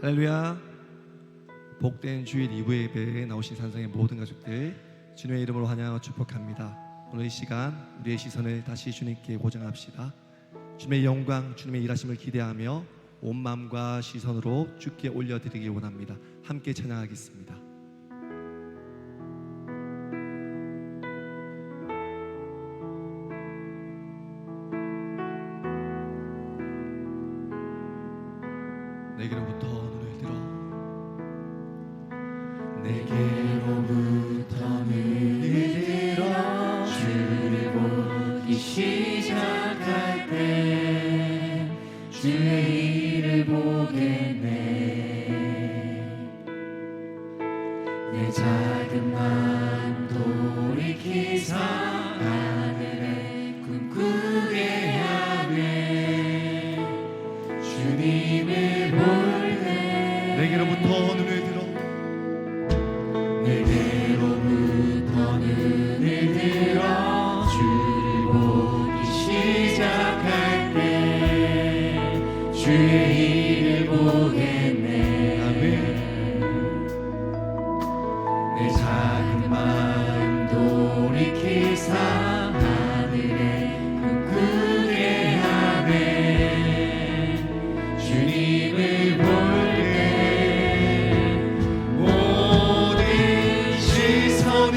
할렐루야. 복된 주일 2부 예배에 나오신 산상의 모든 가족들 주님의 이름으로 환영하고 축복합니다. 오늘 이 시간 우리의 시선을 다시 주님께 고정합시다. 주님의 영광, 주님의 일하심을 기대하며 온 마음과 시선으로 주께 올려드리기 원합니다. 함께 찬양하겠습니다. 내게로부터 눈을 들어 내게로부터 눈을 들어 주를 보기 시작할 때 주의 일을 보겠네. 내 작은 마음 돌이키사 하늘에 꿈꾸게 하네. 주님을 볼 때 내게로부터 눈을 들어 내게로부터 눈을 들어 주를 보기 시작할 때 주의 일을 보겠네. 아멘. 내 작은 마음 돌이키사 하늘에 꿈꾸게 하네. 주님을 볼 때 모든 시선을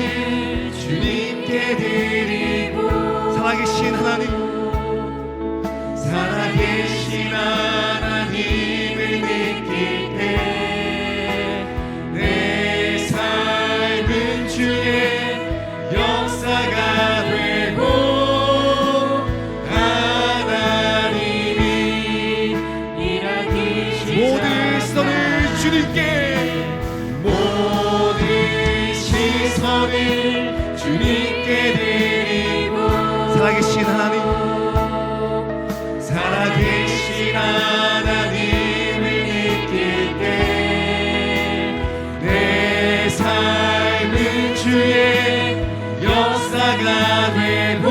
주님께 드리고 살아계신 하나님, 살아계신 하나님을 느낄 때 내 삶은 주의 역사가 되고 하나님이 일하기 모든 시선을 주님께, 모든 시선을 주님께 드리고 살아계신 하나님, 살아계신 하나님을 느낄 때 내 삶은 주의 역사가 되고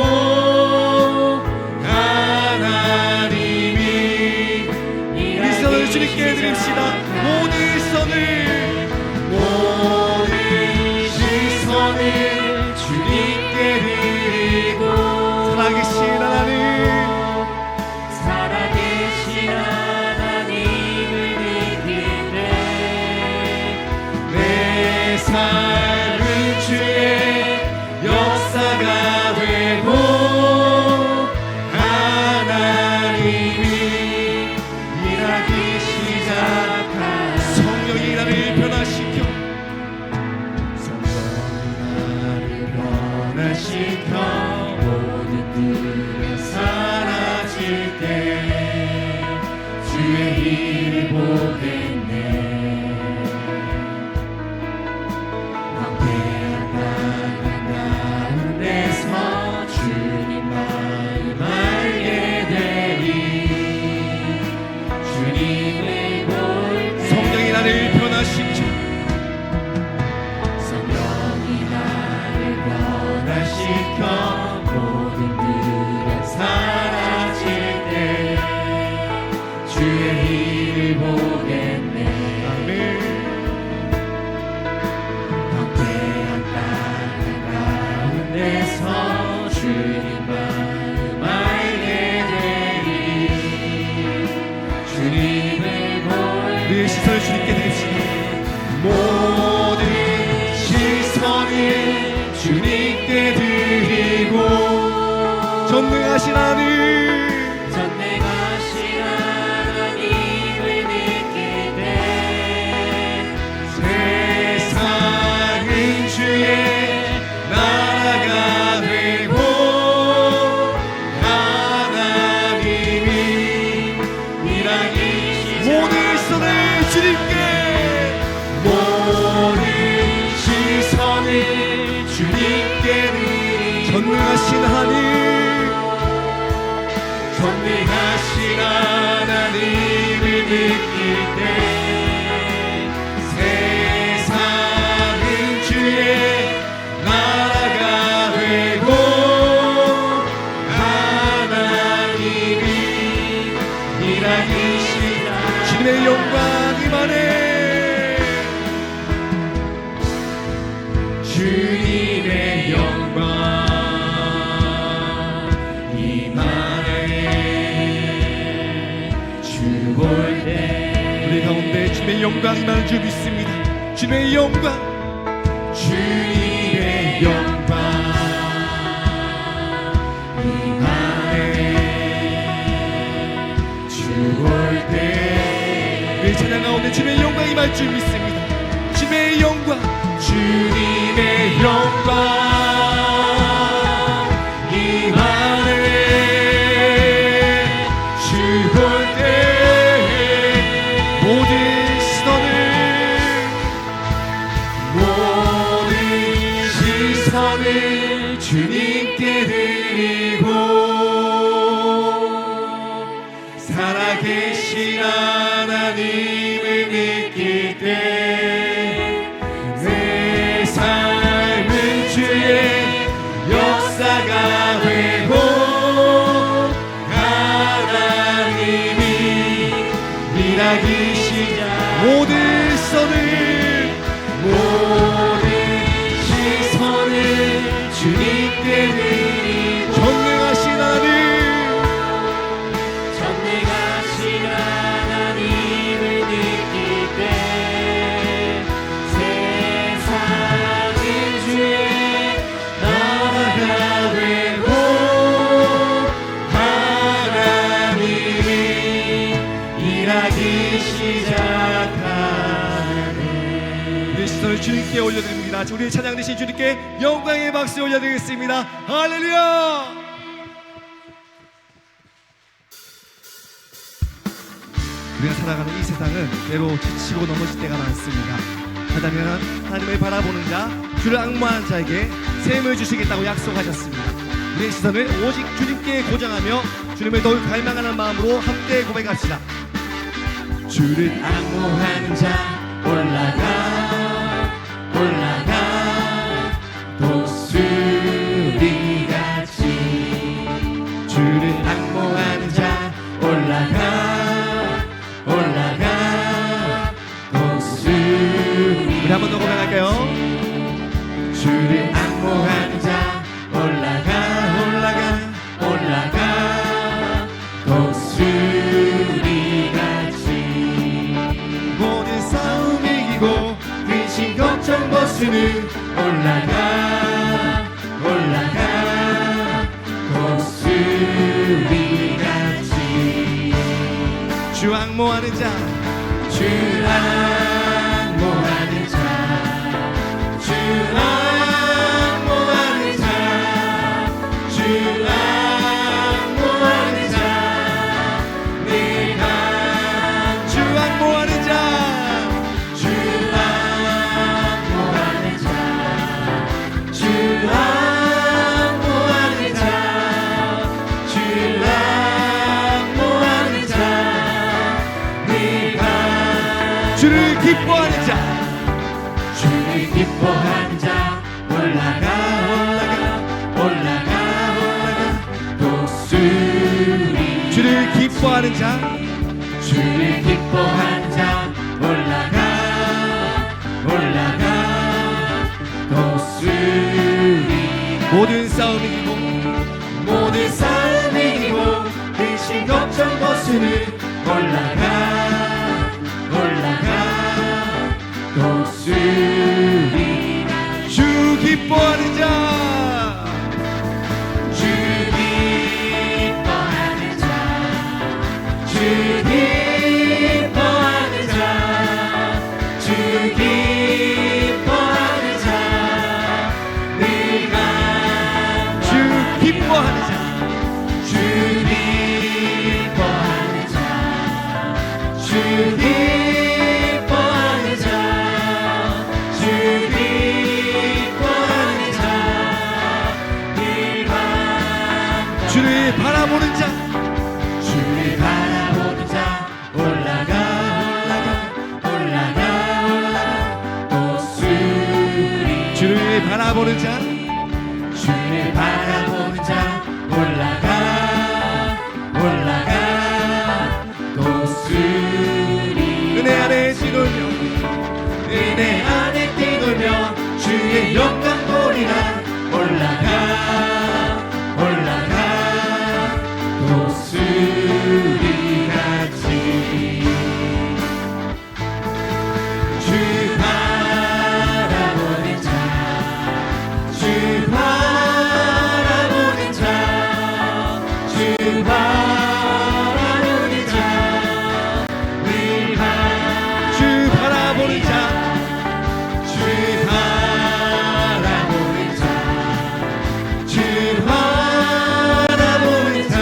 하나님이 우리 시선을 주님께 드립시다. 모든 시선을, 모든 시선을 주님께 드리고 살아계신 하나님, 살아계신 하나님을 느낄 때 내 삶은 주의 역사가 되고 하나님이 일하기 시작한 성령이 나를 변화시켜 성령이 나를 변화시켜 모든 굴에 사라질 때 주의 일을 보겠네. 황폐한 땅 가운데서 주님 마음 알게 되리. 주님을 볼 때 성령이 나를 변화시켜 성령이 나를 변화시켜 모든 굴에 사라질 때 주의 일을 보겠네. 아멘. 황폐한 땅 가운데서 주님 마음 알게 되리. 주님을 볼 우리의 시선을 주님께 드립시다. 모든 시선을 주님께 드리고 전능하신 하나님, 전능하신 하나님을 느낄 때 세상은 주의 나라가 되고 하나님이 일하기 시작 모든 시선을 주님께, 모든 시선을 주님께 드리고 전능하신 하나님, 전능하신 하나님을 느낄 때 세상은 주의 나라가 되고 하나님이 일하기 시작 주님의 영광 임하네. 주님의 영광 임하네. 주 볼 때 우리 가운데 주님의 영광 임하는 줄 믿습니다. 주님의 영광, 주님의 영광 임하네. 주 볼 때 우리 찬양 가운데 주님의 영광 임할 줄 믿습니다. 주님의 영광, 주님의 영광 임하네. 주 볼 때 모든 시선을 주님께 드리고 살아계신 하나님을 느낄 때 내 삶은 주의 역사가 되고 하나님이 일하기 시작 모든 시선을 주님께 드리고 전능하신 하나님, 전능하신 하나님을 느낄 때 세상은 주의 나라가 되고 하나님이 일하기 시작하네. 우리 시선을 주님께 올려드립니다. 우리의 찬양 대신 주님께 영광의 박수 올려드리겠습니다. 할렐루야. 우리가 살아가는 이 세상은 때로 지치고 넘어질 때가 많습니다. 하다면 하나님을 바라보는 자, 주를 앙모하는 자에게 샘을 주시겠다고 약속하셨습니다. 우리의 시선을 오직 주님께 고정하며 주님을 더욱 갈망하는 마음으로 함께 고백합시다. 주를 앙모하는 자 올라가 독수리같이 주를 앙모하는 자 올라가 독수리 우리 한 번 더 고백할까요? 주를 앙모하는 자 올라가 독수리같이 모든 싸움 이기고 근심 걱정 벗으는 올라가 독수리같이 주 앙모하는 자, 주 앙모하는 자 주 앙모하는 자 주 앙모하는 자 내가 주 앙모하는 자, 주 앙모하는 자 주 앙모하는 자 주 앙모하는 자 내가 주를 기뻐하는 자, 주를 기뻐하는 자 올라가 독수리 주를 기뻐하는 자, 주를 기뻐하는 자 올라가 독수리 모든 싸움 이기고 모든 싸움 이기고 근심 걱정 벗으는 올라가 독수리 주 기뻐하는 자, 주 기뻐하는 자 주 기뻐하는 자 주 기뻐하는 자 내가 주 기뻐하는 자, 주 기뻐하는 자 주 기뻐하는 자 주 기뻐하는 자 일반 주를 바라보는 자, 주를 바라보는 자 올라가 독수리 주를 바라보는 자, 주를 바라보는 자 올라가 독수리 은혜 안에 뛰놀며 은혜 안에 뛰놀며 주의 영광 보리라. 올라가 올라가 독수리같이 주 바라보는 자, 주 바라보는 자, 주 바라보는 자, 주 바라보는 자, 주 바라보는 자, 주 바라보는 자,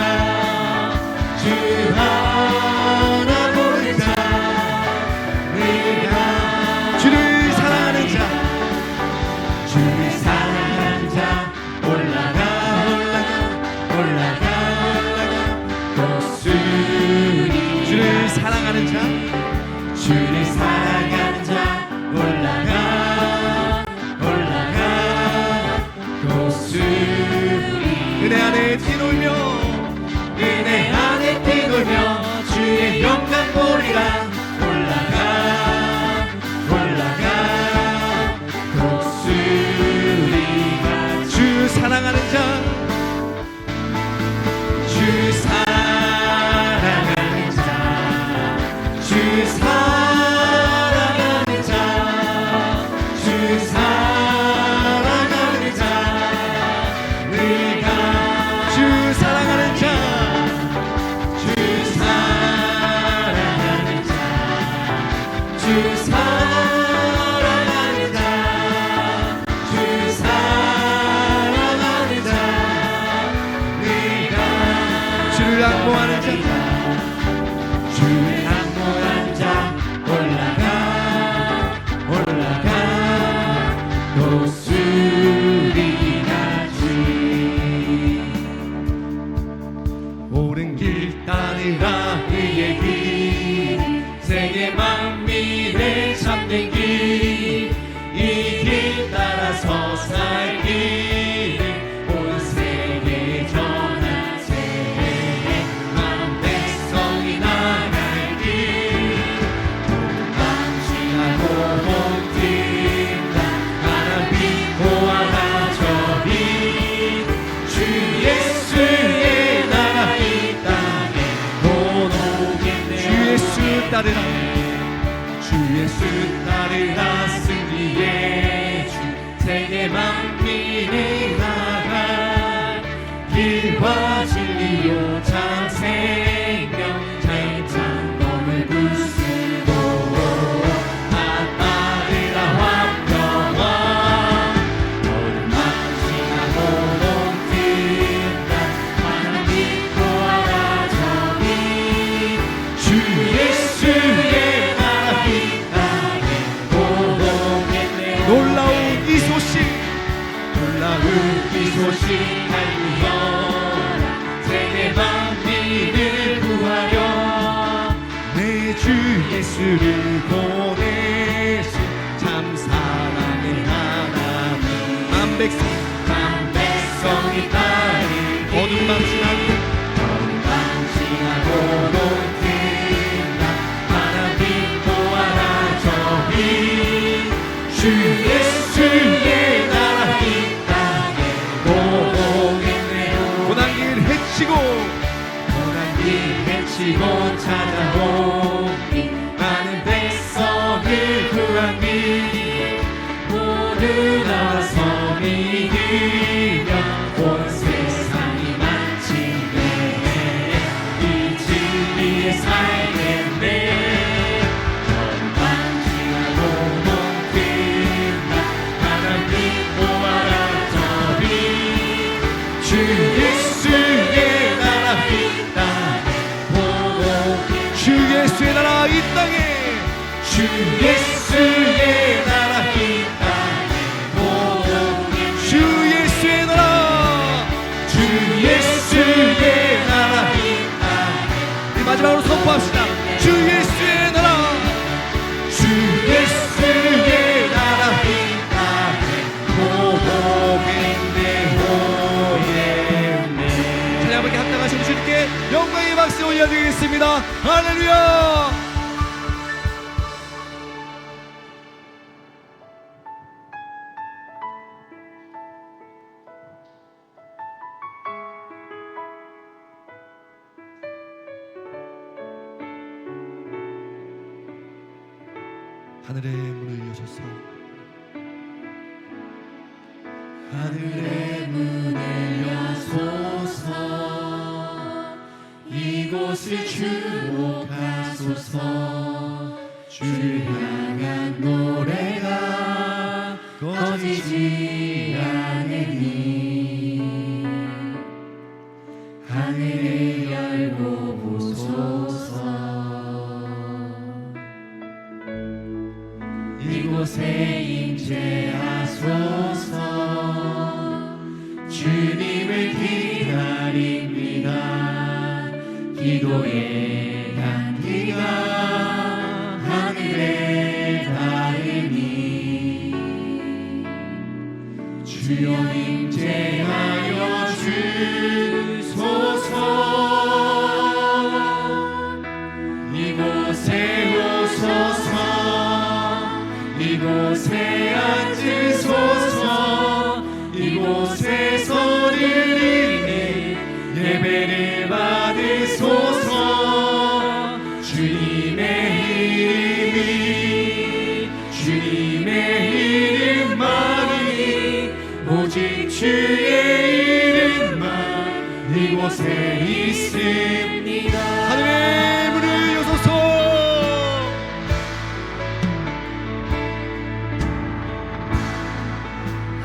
주 바라보는 자, 주를 사랑하는 자, 주를 사랑하는 자, 올라가 올라가 올라가 독수리. 주를 사랑하는 자, 주를 사랑하는 자, 올라가 올라가 독수리. 은혜 안에 뛰놀며 은혜 안에 뛰놀며 주의 영광 보리라. 올라가 올라가 독수리가 주 사랑하는 자, 주 사랑하는 자, 주 사랑하는 자, 주 사랑하는 자, 우리가 주 사랑하는 자, 주 사랑하는 자, 주 사랑하는 자, 주 사랑하는 자, 우리가 주를 악모하는 자, 주의 항모한 자, 올라가 올라가 독수리같이 옳은 길 따르라 그의 길, 세계 만민의 참된 길, 이 길 따라서 살 길, 온 세계에 전한 새해 많은 백성이 나갈 길, 방심하고 몸뛴다 하나님 보아라 저빛, 주 예수의 나라 이 땅에 곧 오겠네. 주 예수 따르라, 주 예수 따르라 승리의 주, 세계 만민이 나갈 길과 진리요 참 생명, 자유찬 몸을 부수고 따르라 화평왕, 너를 망신하고 몸뛴다 하나님 보아라 저기, 주 예수의 나라 이 땅에 곧 오겠네. 놀라운 이 소식, 놀라운 이 소식 알리어라. 세계 만민을 구하여 내 주 예수를 보내신 참 사랑의 하나님, 만 백성 만 백성이 따르 어둠 망신하고 방심하고 몸뛴다 하나님 보아라 저기, 주 예수의 나라 이 땅에 곧 오겠네요. 고난 길 헤치고 고난 길 헤치고 찾아오니 많은 백성을 구한 길, 모두 나와서 믿으며 온 세상이 마치네. 이 진리에 살겠네. 방심하고 몸뛴다 하나님 보아라 저리, 주 예수의 나라 이 땅에 보고, 주 예수의 나라 이 땅에, 주 예수의 나라 이 땅에 보고, 주 예수의 나라, 주 예수의 나라 이 땅에 우리 마지막으로 선포합시다. 주 예수의 나라, 주 예수의 나라 이 땅에 보고 있네. 오예네. 찬양하게 합당하신 주님께 영광의 박수 올려드리겠습니다. 할렐루야. 하늘의 문을 여셔서 하늘의 문을 여소서 이곳을 주목하소서 주를 향한 노래가 꺼지지 않으니 하늘을 열고 보소서 이곳에 임재하소서 주님을 기다립니다 기도의 향기가 하늘에 닿으니 주여 임재하여 주소서 이곳에 오소서 이곳에 앉으소서 이곳에서 드리는 예배를 받으소서 주님의 이름만이 오직 주의 이름만 이곳에 있습니다 하늘의 문을 여소서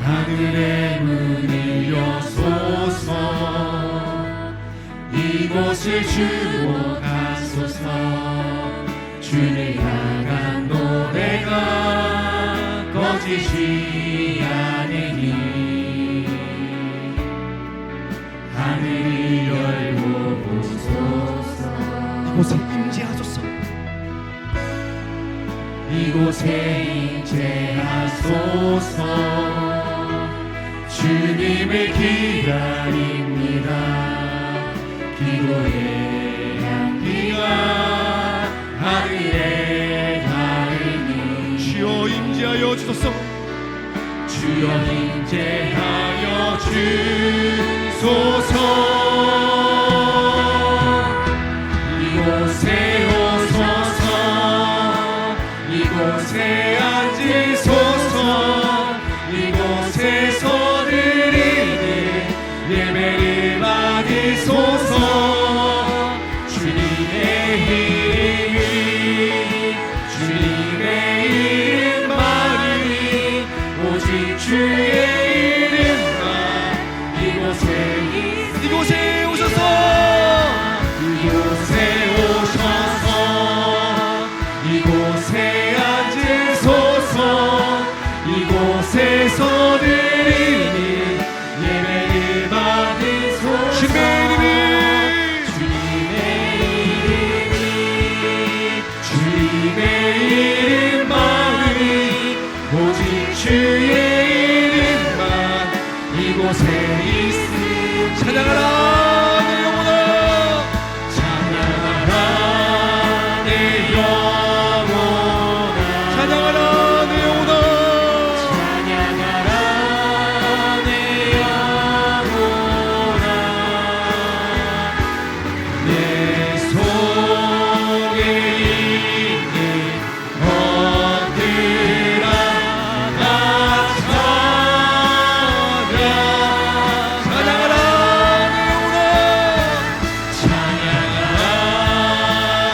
하늘의 문을 여소서 이곳을 주목하소서 주를 향한 노래가 꺼지지 않으니 하늘을 열고 보소서 이곳에 임재하소서 이곳에 임재하소서 주님을 기다립니다 기도의 향기가 하늘에 닿으니 주여 임재하여 주소서 주여 임재하여 주소서 이곳에 오소서 이곳에 앉으소서 이곳에서 드리는 예배를 받으소서 주님의 이름만이 오직 주의 이름만 이곳에 오셔서 이곳에 앉으소서 이곳에서 드리는 예배를 받으소서 주님의 이름만이 오직 주의 이름만 이곳에 있으니 찬양하라 내 영혼아 찬양하라 내 영혼아 찬양하라 내 영혼아 찬양하라 내 영혼아 내 속에 있는 것들아 다 찬양하라 내 영혼아 찬양하라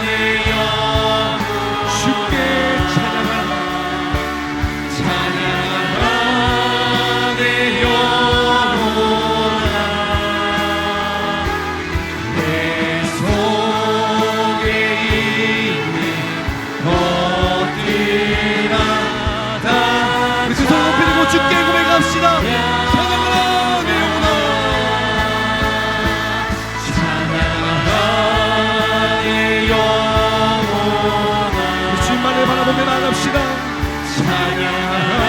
내 영혼아 주께 찬양하라 찬양하라 내 영혼아 내 속에 있는 것들아 다 우리 두 손을 높이 들고 주께 고백합시다 찬양하라 내 영혼아 찬양하라 내 영혼아 우리 주님만을 바라보며 나갑시다 찬양하라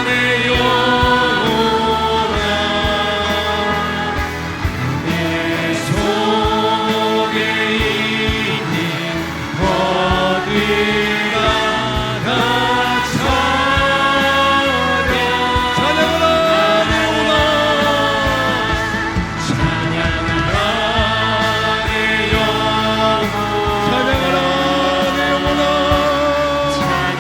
내 영혼아 내 속에 있는 것들아 다 찬양하라 내 영혼아 찬양하라 내 영혼아 찬양하라 내 영혼아 찬양하라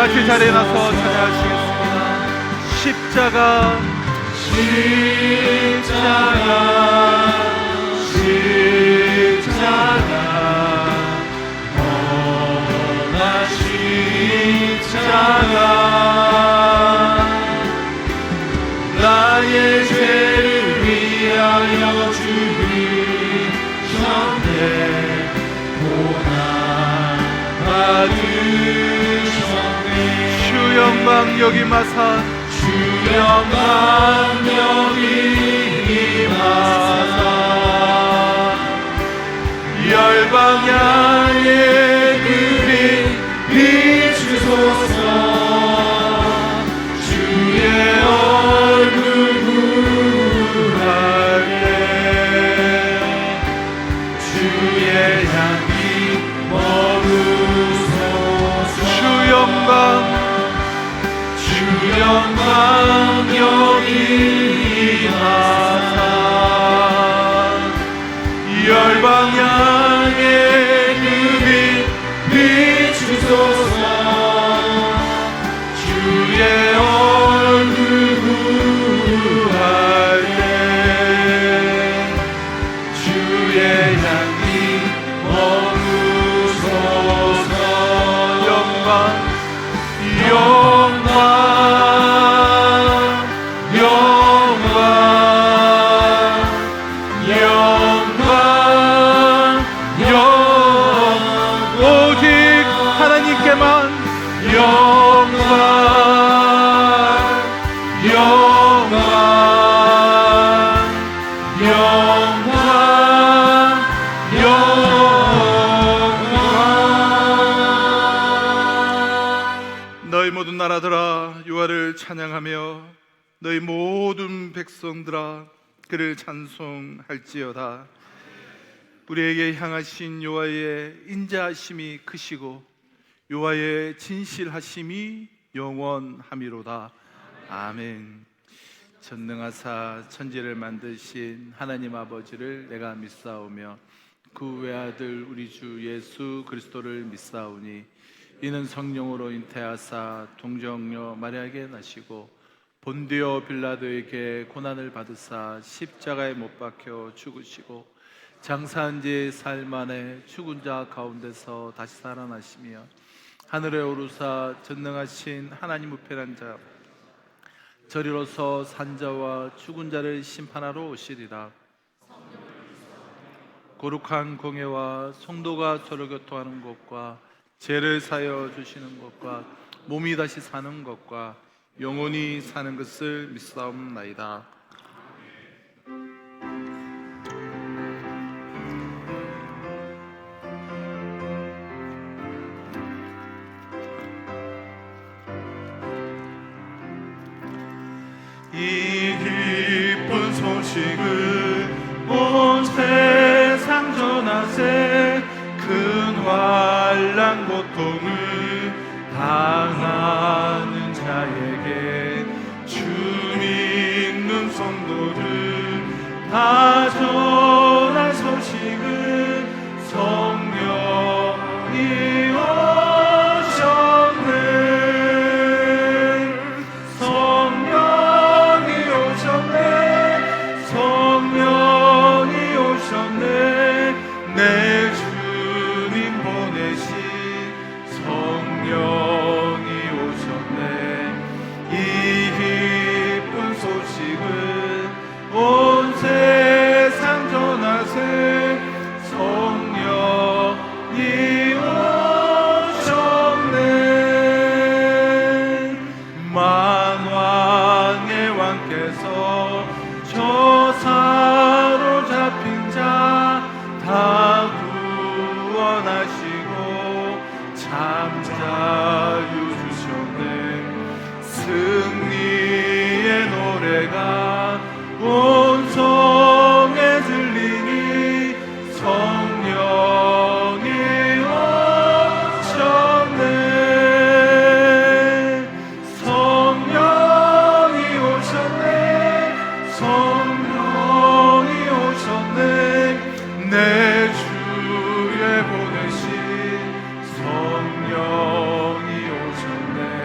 같이 자리에 나서 찬양하시겠습니다. 십자가 나의 죄를 위하여 죽으셨네. 고난 받으셨네. 주 영광 여기마사 주 영광 여기마사 열방향의 그빛 비추소서. 주의 얼굴 구할 때 주의 향기 머무소서. 주 영광 여기마사 열방향의 그빛 비추소서. 주의 얼굴 구할 때 주의 향기 머무소서. 영광 오직 하나님께만 너희 모든 나라들아 여호와를 찬양하며 너희 모든 백성들아 그를 찬송할지어다. 우리에게 향하신 여호와의 인자하심이 크시고 여호와의 진실하심이 영원함이로다. 아멘. 전능하사 천지를 만드신 하나님 아버지를 내가 믿사오며 그 외아들 우리 주 예수 그리스도를 믿사오니 이는 성령으로 잉태하사 동정녀 마리아에게 나시고 본디오 빌라도에게 고난을 받으사 십자가에 못 박혀 죽으시고 장사한 지 사흘 만에 죽은 자 가운데서 다시 살아나시며 하늘에 오르사 전능하신 하나님 우편한 자 저리로서 산자와 죽은 자를 심판하러 오시리라. 거룩한 공예와 성도가 서로 교통하는 것과 죄를 사여 주시는 것과 몸이 다시 사는 것과 영원히 사는 것을 믿사옵나이다. 이 기쁜 소식을 온 세상 전하세. 큰 환난 고통을 당하는 자에게 주 믿는 성도를 다 전할 소식을 성령이 오셨네. 성령이 오셨네. 성령이 오셨네. 내 주님 보내신 성령이 오셨네. 이 기쁜 소식을 온 세상 전하세. 성령이 오셨네. 만왕의 왕께서 저 사로잡힌 자 다 구원하시고 참 자유 주셨네. 승리의 노래가 온 성에 들리니 성령이 오셨네. 성령이 오셨네. 성령이 오셨네. 내 주에 보내신 성령이 오셨네.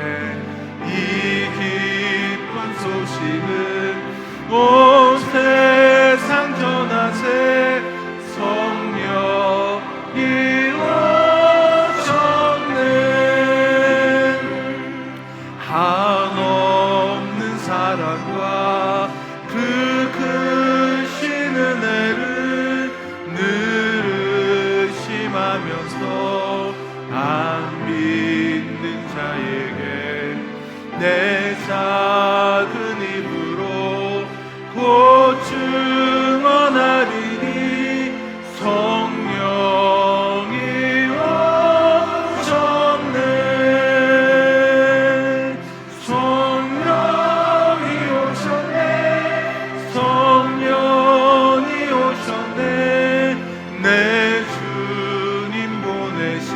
내 주님 보내신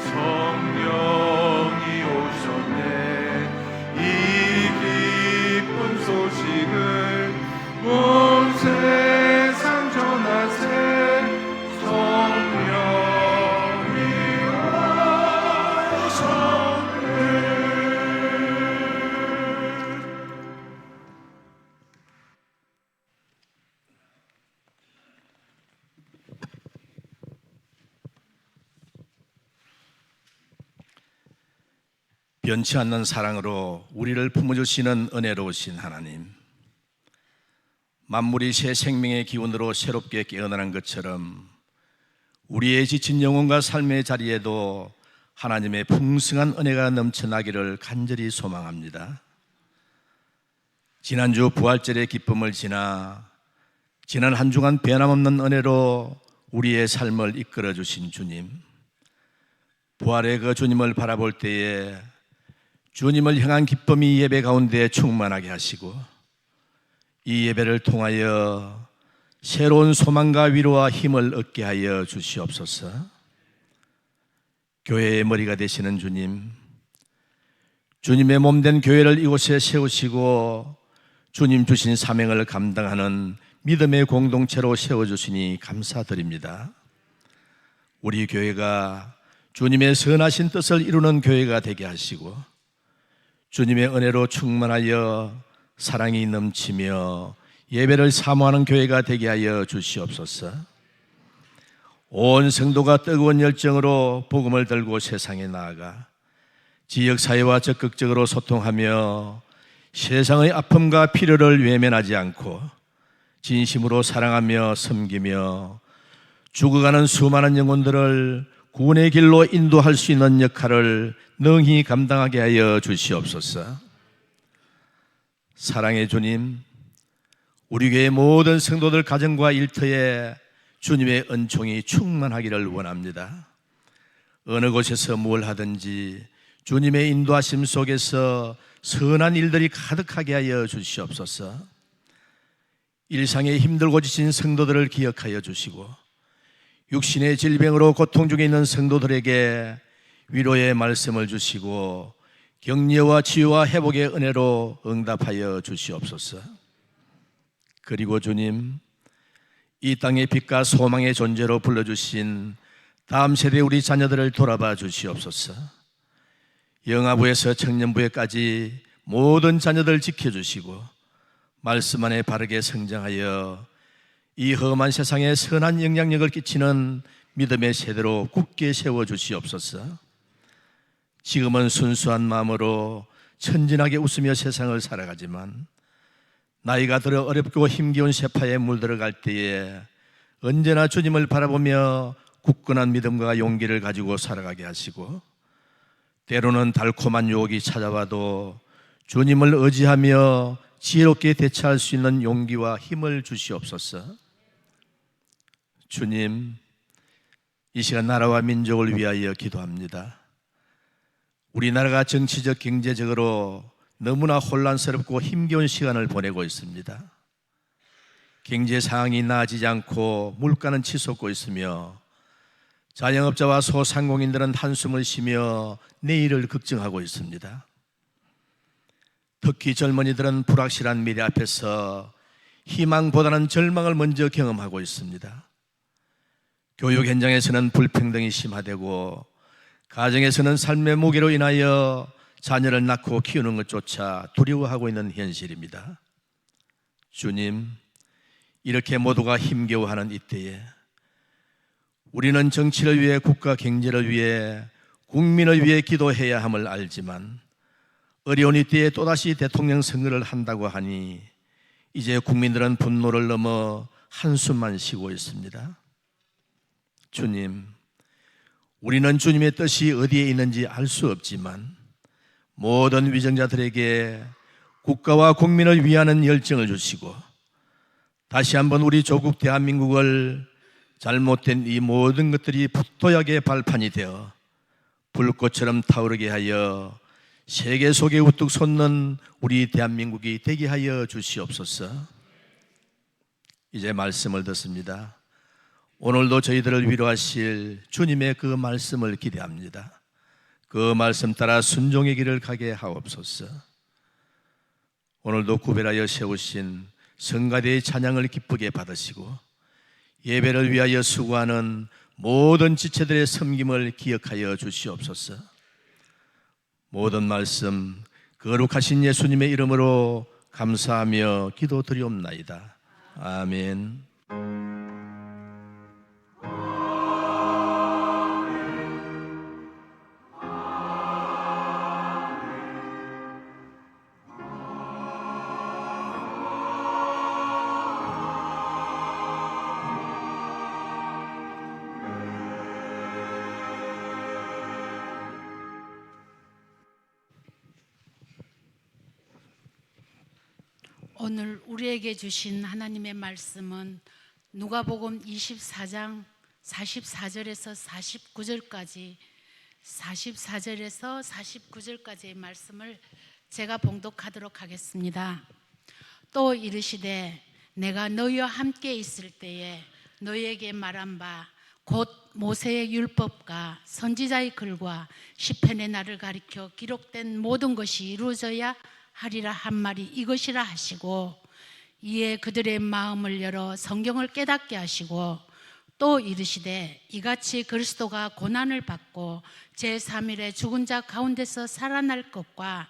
성령이 오셨네. 이 기쁜 소식을 온 세상 전하세. 성령이 오셨네. 변치 않는 사랑으로 우리를 품어주시는 은혜로우신 하나님, 만물이 새 생명의 기운으로 새롭게 깨어나는 것처럼 우리의 지친 영혼과 삶의 자리에도 하나님의 풍성한 은혜가 넘쳐나기를 간절히 소망합니다. 지난주 부활절의 기쁨을 지나 지난 한 주간 변함없는 은혜로 우리의 삶을 이끌어 주신 주님, 부활의 그 주님을 바라볼 때에 주님을 향한 기쁨이 예배 가운데 충만하게 하시고 이 예배를 통하여 새로운 소망과 위로와 힘을 얻게 하여 주시옵소서. 교회의 머리가 되시는 주님, 주님의 몸된 교회를 이곳에 세우시고 주님 주신 사명을 감당하는 믿음의 공동체로 세워주시니 감사드립니다. 우리 교회가 주님의 선하신 뜻을 이루는 교회가 되게 하시고 주님의 은혜로 충만하여 사랑이 넘치며 예배를 사모하는 교회가 되게 하여 주시옵소서. 온 성도가 뜨거운 열정으로 복음을 들고 세상에 나아가 지역사회와 적극적으로 소통하며 세상의 아픔과 필요를 외면하지 않고 진심으로 사랑하며 섬기며 죽어가는 수많은 영혼들을 구원의 길로 인도할 수 있는 역할을 능히 감당하게 하여 주시옵소서. 사랑의 주님, 우리 교회 모든 성도들 가정과 일터에 주님의 은총이 충만하기를 원합니다. 어느 곳에서 뭘 하든지 주님의 인도하심 속에서 선한 일들이 가득하게 하여 주시옵소서. 일상에 힘들고 지친 성도들을 기억하여 주시고 육신의 질병으로 고통 중에 있는 성도들에게 위로의 말씀을 주시고 격려와 치유와 회복의 은혜로 응답하여 주시옵소서. 그리고 주님, 이 땅의 빛과 소망의 존재로 불러주신 다음 세대 우리 자녀들을 돌아봐 주시옵소서. 영아부에서 청년부에까지 모든 자녀들 지켜주시고 말씀 안에 바르게 성장하여 이 험한 세상에 선한 영향력을 끼치는 믿음의 세대로 굳게 세워주시옵소서. 지금은 순수한 마음으로 천진하게 웃으며 세상을 살아가지만 나이가 들어 어렵고 힘겨운 세파에 물들어갈 때에 언제나 주님을 바라보며 굳건한 믿음과 용기를 가지고 살아가게 하시고 때로는 달콤한 유혹이 찾아와도 주님을 의지하며 지혜롭게 대처할 수 있는 용기와 힘을 주시옵소서. 주님, 이 시간 나라와 민족을 위하여 기도합니다. 우리나라가 정치적, 경제적으로 너무나 혼란스럽고 힘겨운 시간을 보내고 있습니다. 경제 상황이 나아지지 않고 물가는 치솟고 있으며 자영업자와 소상공인들은 한숨을 쉬며 내일을 걱정하고 있습니다. 특히 젊은이들은 불확실한 미래 앞에서 희망보다는 절망을 먼저 경험하고 있습니다. 교육 현장에서는 불평등이 심화되고 가정에서는 삶의 무게로 인하여 자녀를 낳고 키우는 것조차 두려워하고 있는 현실입니다. 주님, 이렇게 모두가 힘겨워하는 이때에 우리는 정치를 위해, 국가 경제를 위해, 국민을 위해 기도해야 함을 알지만 어려운 이때에 또다시 대통령 선거를 한다고 하니 이제 국민들은 분노를 넘어 한숨만 쉬고 있습니다. 주님, 우리는 주님의 뜻이 어디에 있는지 알 수 없지만 모든 위정자들에게 국가와 국민을 위하는 열정을 주시고 다시 한번 우리 조국 대한민국을 잘못된 이 모든 것들이 북도약의 발판이 되어 불꽃처럼 타오르게 하여 세계 속에 우뚝 솟는 우리 대한민국이 되게 하여 주시옵소서. 이제 말씀을 듣습니다. 오늘도 저희들을 위로하실 주님의 그 말씀을 기대합니다. 그 말씀 따라 순종의 길을 가게 하옵소서. 오늘도 구별하여 세우신 성가대의 찬양을 기쁘게 받으시고 예배를 위하여 수고하는 모든 지체들의 섬김을 기억하여 주시옵소서. 모든 말씀 거룩하신 예수님의 이름으로 감사하며 기도드리옵나이다. 아멘. 오늘 우리에게 주신 하나님의 말씀은 누가복음 24장 44절에서 49절까지의 말씀을 제가 봉독하도록 하겠습니다. 또 이르시되 내가 너희와 함께 있을 때에 너희에게 말한 바 곧 모세의 율법과 선지자의 글과 시편의 날을 가리켜 기록된 모든 것이 이루어져야 하리라 한 말이 이것이라 하시고, 이에 그들의 마음을 열어 성경을 깨닫게 하시고, 또 이르시되 이같이 그리스도가 고난을 받고 제3일에 죽은 자 가운데서 살아날 것과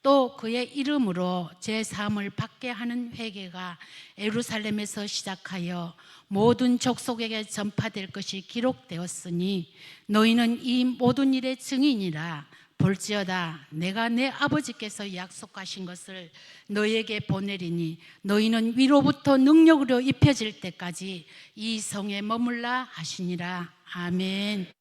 또 그의 이름으로 제3을 받게 하는 회개가 예루살렘에서 시작하여 모든 족속에게 전파될 것이 기록되었으니 너희는 이 모든 일의 증인이라. 볼지어다 내가 내 아버지께서 약속하신 것을 너희에게 보내리니 너희는 위로부터 능력으로 입혀질 때까지 이 성에 머물라 하시니라. 아멘.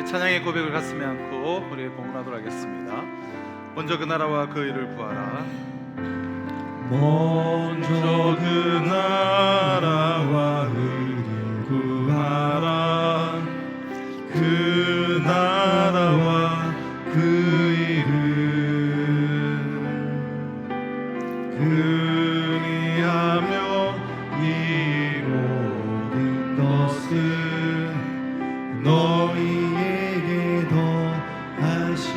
찬양의 고백을 가슴에 안고 우리 봉헌하도록 하겠습니다. 먼저 그 나라와 그 의를 구하라. 먼저 그 나라와 의를 구하라. 그 나라와 그 의를 그리하며 이 모든 것을 너희에게 더하시리라.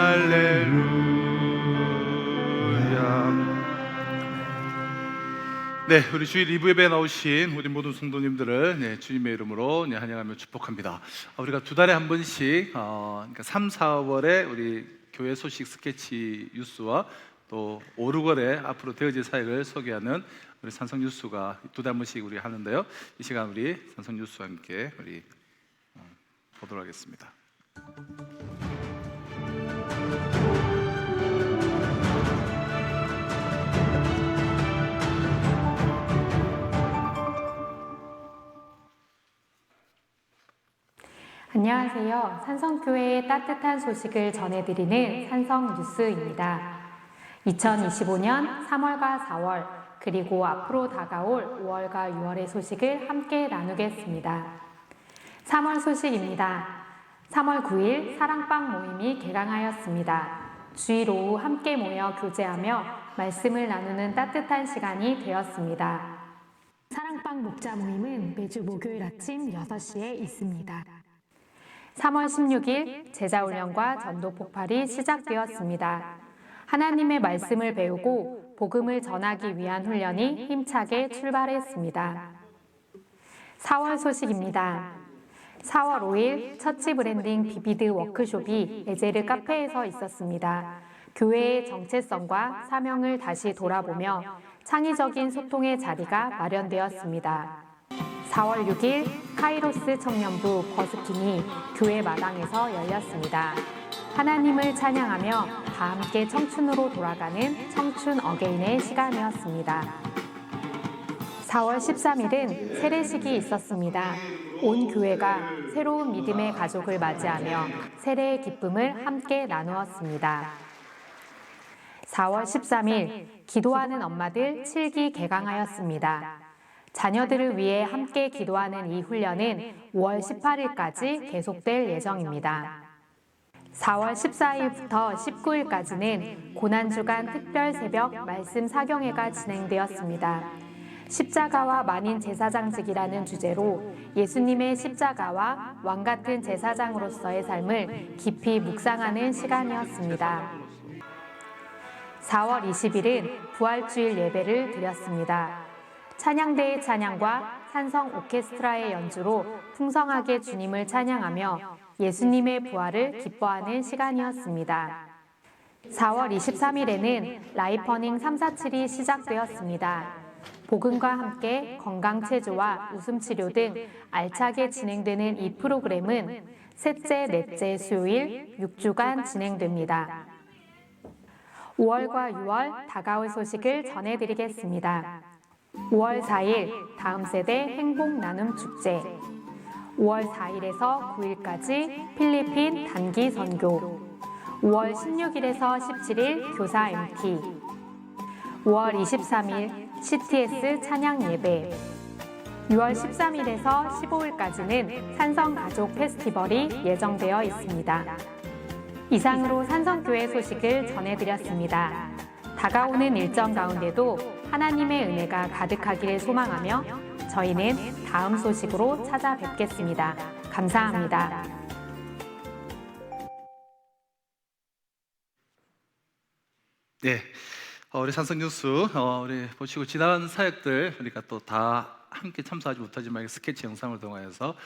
할렐루야. 네, 우리 주일 2부 예배에 나오신 우리 모든 성도님들을 주님의 이름으로 환영하며 축복합니다. 우리가 두 달에 한 번씩 그러니까 3, 4월에 우리 교회 소식 스케치 뉴스와 또 5, 6월에 앞으로 되어질 사역을 소개하는 우리 산성 뉴스가 두 달 한 번씩 우리 하는데요. 이 시간 우리 산성 뉴스와 함께 우리 보도록 하겠습니다. 안녕하세요. 산성교회의 따뜻한 소식을 전해드리는 산성뉴스입니다. 2025년 3월과 4월 그리고 앞으로 다가올 5월과 6월의 소식을 함께 나누겠습니다. 3월 소식입니다. 3월 9일 사랑방 모임이 개강하였습니다. 주일 오후 함께 모여 교제하며 말씀을 나누는 따뜻한 시간이 되었습니다. 사랑방 목자 모임은 매주 목요일 아침 6시에 있습니다. 3월 16일 제자훈련과 전도 폭발이 시작되었습니다. 하나님의 말씀을 배우고 복음을 전하기 위한 훈련이 힘차게 출발했습니다. 4월 소식입니다. 4월 5일 처치 브랜딩 비비드 워크숍이 에제르 카페에서 있었습니다. 교회의 정체성과 사명을 다시 돌아보며 창의적인 소통의 자리가 마련되었습니다. 4월 6일 카이로스 청년부 버스킹이 교회 마당에서 열렸습니다. 하나님을 찬양하며 다 함께 청춘으로 돌아가는 청춘 어게인의 시간이었습니다. 4월 13일은 세례식이 있었습니다. 온 교회가 새로운 믿음의 가족을 맞이하며 세례의 기쁨을 함께 나누었습니다. 4월 13일 기도하는 엄마들 7기 개강하였습니다. 자녀들을 위해 함께 기도하는 이 훈련은 5월 18일까지 계속될 예정입니다. 4월 14일부터 19일까지는 고난주간 특별 새벽 말씀 사경회가 진행되었습니다. 십자가와 만인 제사장직이라는 주제로 예수님의 십자가와 왕같은 제사장으로서의 삶을 깊이 묵상하는 시간이었습니다. 4월 20일은 부활주일 예배를 드렸습니다. 찬양대의 찬양과 산성 오케스트라의 연주로 풍성하게 주님을 찬양하며 예수님의 부활을 기뻐하는 시간이었습니다. 4월 23일에는 라이퍼닝 347이 시작되었습니다. 복음과 함께 건강체조와 웃음치료 등 알차게 진행되는 이 프로그램은 셋째, 넷째 수요일 6주간 진행됩니다. 5월과 6월 다가올 소식을 전해드리겠습니다. 5월 4일 다음 세대 행복 나눔 축제, 5월 4일에서 9일까지 필리핀 단기 선교, 5월 16일에서 17일 교사 MT, 5월 23일 CTS 찬양 예배, 6월 13일에서 15일까지는 산성가족 페스티벌이 예정되어 있습니다. 이상으로 산성교회 소식을 전해드렸습니다. 다가오는 일정 가운데도 하나님의 은혜가 가득하기를 소망하며 저희는 다음 소식으로 찾아뵙겠습니다. 감사합니다. 네, 우리 산성뉴스 우리 보시고 지난 사역들 우리가 또 다 함께 참석하지 못하지만 스케치 영상을 통해서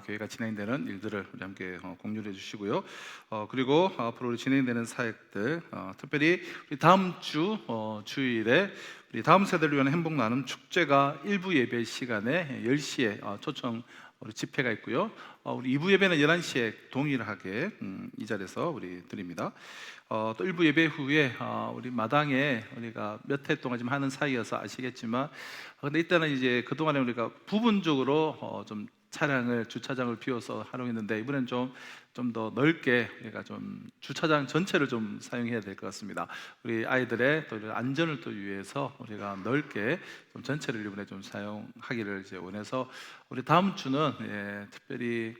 교회가 진행되는 일들을 우리 함께 공유해 주시고요. 그리고 앞으로 우리 진행되는 사역들 특별히 우리 다음 주 주일에 우리 다음 세대를 위한 행복 나눔 축제가 1부 예배 시간에 10시에 초청 우리 집회가 있고요. 우리 2부 예배는 11시에 동일하게 이 자리에서 우리 드립니다. 또 1부 예배 후에 우리 마당에 우리가 몇 해 동안 지금 하는 사이여서 아시겠지만 근데 이때는 이제 그동안에 우리가 부분적으로 좀 차량을 주차장을 비워서 활용했는데 이번엔 좀 더 넓게 우리가 좀 주차장 전체를 좀 사용해야 될 것 같습니다. 우리 아이들의 또 안전을 또 위해서 우리가 넓게 좀 전체를 이번에 좀 사용하기를 이제 원해서 우리 다음 주는 특별히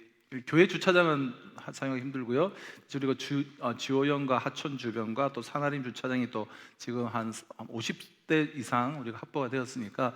교회 주차장은 사용하기 힘들고요. 그리고 지호연과 하천 주변과 또 산하림 주차장이 또 지금 한 50대 이상 우리가 확보가 되었으니까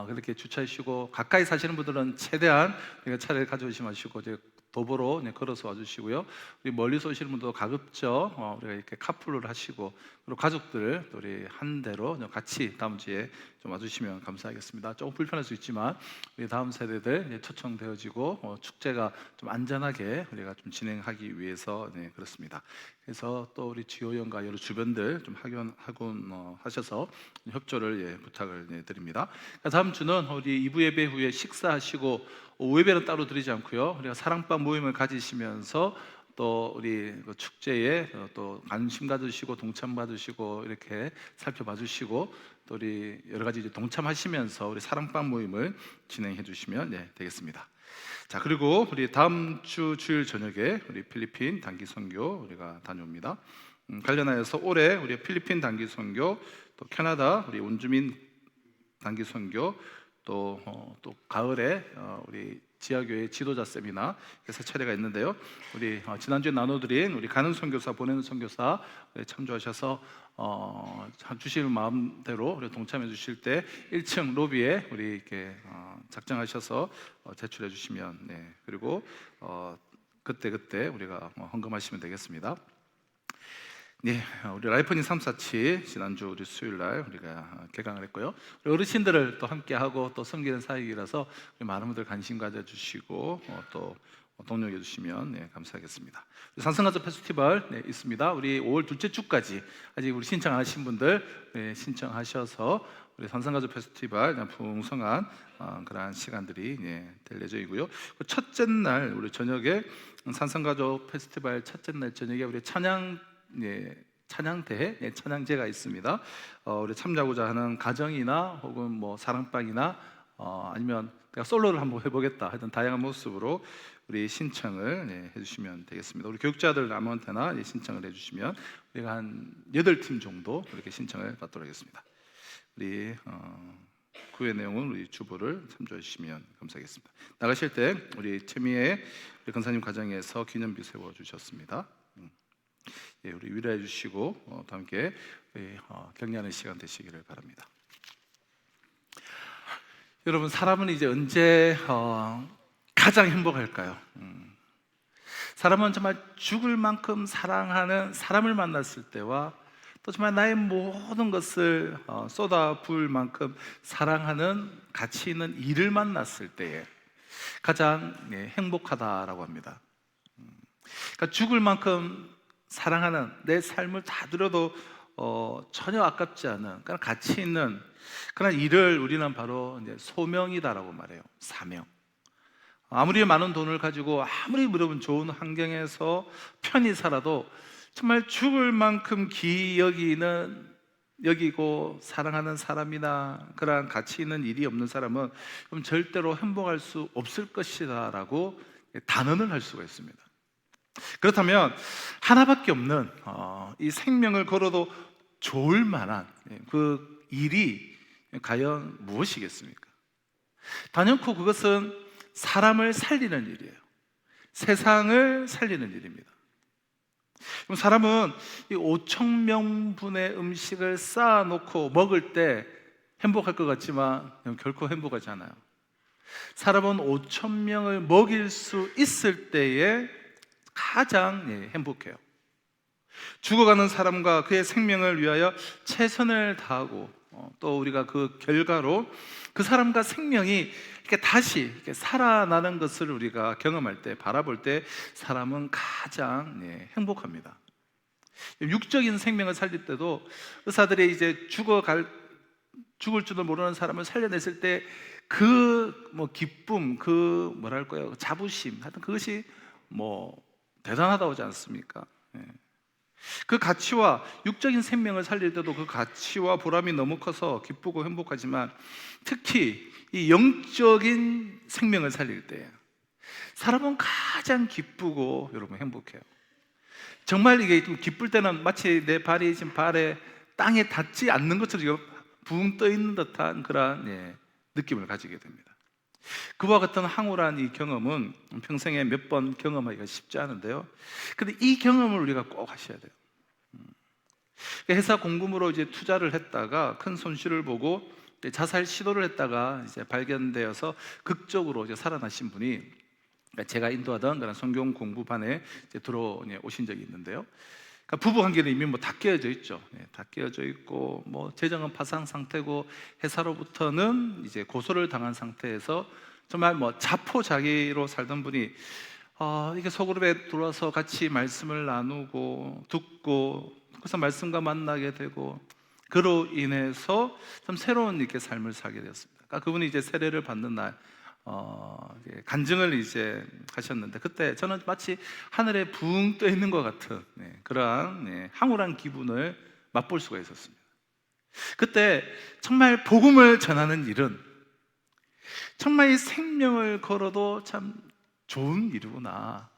그렇게 주차하시고 가까이 사시는 분들은 최대한 차를 가져오시 마시고 이제 도보로 걸어서 와주시고요. 우리 멀리서 오시는 분도 가급적 우리가 이렇게 카풀을 하시고 그리고 가족들 우리 한 대로 같이 다음 주에 좀 와주시면 감사하겠습니다. 조금 불편할 수 있지만 우리 다음 세대들 초청되어지고 축제가 좀 안전하게 우리가 좀 진행하기 위해서 그렇습니다. 그래서 또 우리 지호연과 여러 주변들 좀 하셔서 협조를 부탁을 드립니다. 다음 주는 우리 2부 예배 후에 식사하시고 오후 예배는 따로 드리지 않고요. 우리가 사랑방 모임을 가지시면서 또 우리 그 축제에 또 관심 가주시고 동참 받으시고 이렇게 살펴봐 주시고 또 우리 여러 가지 이제 동참하시면서 우리 사랑방 모임을 진행해 주시면 되겠습니다. 자, 그리고 우리 다음 주 주일 저녁에 우리 필리핀 단기 선교 우리가 다녀옵니다. 관련하여서 올해 우리 필리핀 단기 선교 또 캐나다 우리 원주민 단기 선교 또 가을에 우리 지하교회 지도자 세미나 세 차례가 있는데요. 우리 지난주에 나눠드린 우리 가는 선교사 보내는 선교사 참조하셔서 주실 마음대로 우리 동참해 주실 때 1층 로비에 우리 이렇게 작정하셔서 제출해 주시면 그리고 그때 우리가 헌금하시면 되겠습니다. 우리 라이프닝 347 지난주 우리 수요일 날 우리가 개강을 했고요. 우리 어르신들을 또 함께 하고 또 섬기는 사역이라서 많은 분들 관심 가져주시고 또 동력해 주시면 감사하겠습니다. 산성가족 페스티벌 있습니다. 우리 5월 둘째 주까지 아직 우리 신청 안 하신 분들 신청하셔서 우리 산성가족 페스티벌 풍성한 그러한 시간들이 될 예정이고요. 첫째 날 우리 저녁에 산성가족 페스티벌 첫째 날 저녁에 우리 찬양대회, 찬양제가 있습니다. 우리 참여하고자 하는 가정이나 혹은 뭐 사랑방이나 아니면 내가 솔로를 한번 해보겠다 하여튼 다양한 모습으로 우리 신청을 해주시면 되겠습니다. 우리 교육자들 아무한테나 신청을 해주시면 우리가 한 8팀 정도 이렇게 신청을 받도록 하겠습니다. 우리 구의 내용은 우리 주보를 참조해 주시면 감사하겠습니다. 나가실 때 우리 최미애 우리 권사님 가정에서 기념비 세워 주셨습니다. 우리 위로해 주시고 또 함께 격려하는 시간 되시기를 바랍니다. 여러분, 사람은 이제 언제 가장 행복할까요? 사람은 정말 죽을 만큼 사랑하는 사람을 만났을 때와 또 정말 나의 모든 것을 쏟아부을 만큼 사랑하는 가치 있는 일을 만났을 때에 가장 행복하다라고 합니다. 그러니까 죽을 만큼 사랑하는 내 삶을 다 들여도 전혀 아깝지 않은 그런 가치 있는 그런 일을 우리는 바로 이제 소명이다라고 말해요. 사명. 아무리 많은 돈을 가지고 아무리 여러분 좋은 환경에서 편히 살아도 정말 죽을 만큼 여기고 사랑하는 사람이나 그러한 가치 있는 일이 없는 사람은 그럼 절대로 행복할 수 없을 것이다라고 단언을 할 수가 있습니다. 그렇다면 하나밖에 없는 이 생명을 걸어도 좋을 만한 그 일이 과연 무엇이겠습니까? 단연코 그것은 사람을 살리는 일이에요. 세상을 살리는 일입니다. 그럼 사람은 이 5천 명분의 음식을 쌓아놓고 먹을 때 행복할 것 같지만 결코 행복하지 않아요. 사람은 5천 명을 먹일 수 있을 때에 가장 행복해요. 죽어가는 사람과 그의 생명을 위하여 최선을 다하고 또 우리가 그 결과로 그 사람과 생명이 이렇게 다시 이렇게 살아나는 것을 우리가 경험할 때, 바라볼 때 사람은 가장 행복합니다. 육적인 생명을 살릴 때도 의사들이 이제 죽을 줄도 모르는 사람을 살려냈을 때 그 기쁨, 그 뭐랄까요, 자부심, 하여튼 그것이 대단하다고 하지 않습니까? 그 가치와 육적인 생명을 살릴 때도 그 가치와 보람이 너무 커서 기쁘고 행복하지만, 특히 이 영적인 생명을 살릴 때 사람은 가장 기쁘고 여러분 행복해요. 정말 이게 좀 기쁠 때는 마치 내 발이 지금 발에 땅에 닿지 않는 것처럼 붕 떠 있는 듯한 그런 느낌을 가지게 됩니다. 그와 같은 황홀한 이 경험은 평생에 몇 번 경험하기가 쉽지 않은데요, 근데 이 경험을 우리가 꼭 하셔야 돼요. 회사 공금으로 이제 투자를 했다가 큰 손실을 보고 자살 시도를 했다가 이제 발견되어서 극적으로 이제 살아나신 분이 제가 인도하던 그런 성경 공부반에 이제 들어오신 적이 있는데요. 그러니까 부부 관계는 이미 다 깨어져 있죠. 다 깨어져 있고 재정은 파산 상태고 회사로부터는 이제 고소를 당한 상태에서 정말 자포자기로 살던 분이 이게 소그룹에 들어와서 같이 말씀을 나누고 듣고 그래서 말씀과 만나게 되고 그로 인해서 좀 새로운 이렇게 삶을 살게 되었습니다. 그러니까 그분이 이제 세례를 받는 날 간증을 이제 하셨는데, 그때 저는 마치 하늘에 붕 떠 있는 것 같은 그러한 황홀한 기분을 맛볼 수가 있었습니다. 그때 정말 복음을 전하는 일은 정말 이 생명을 걸어도 참 좋은 일이구나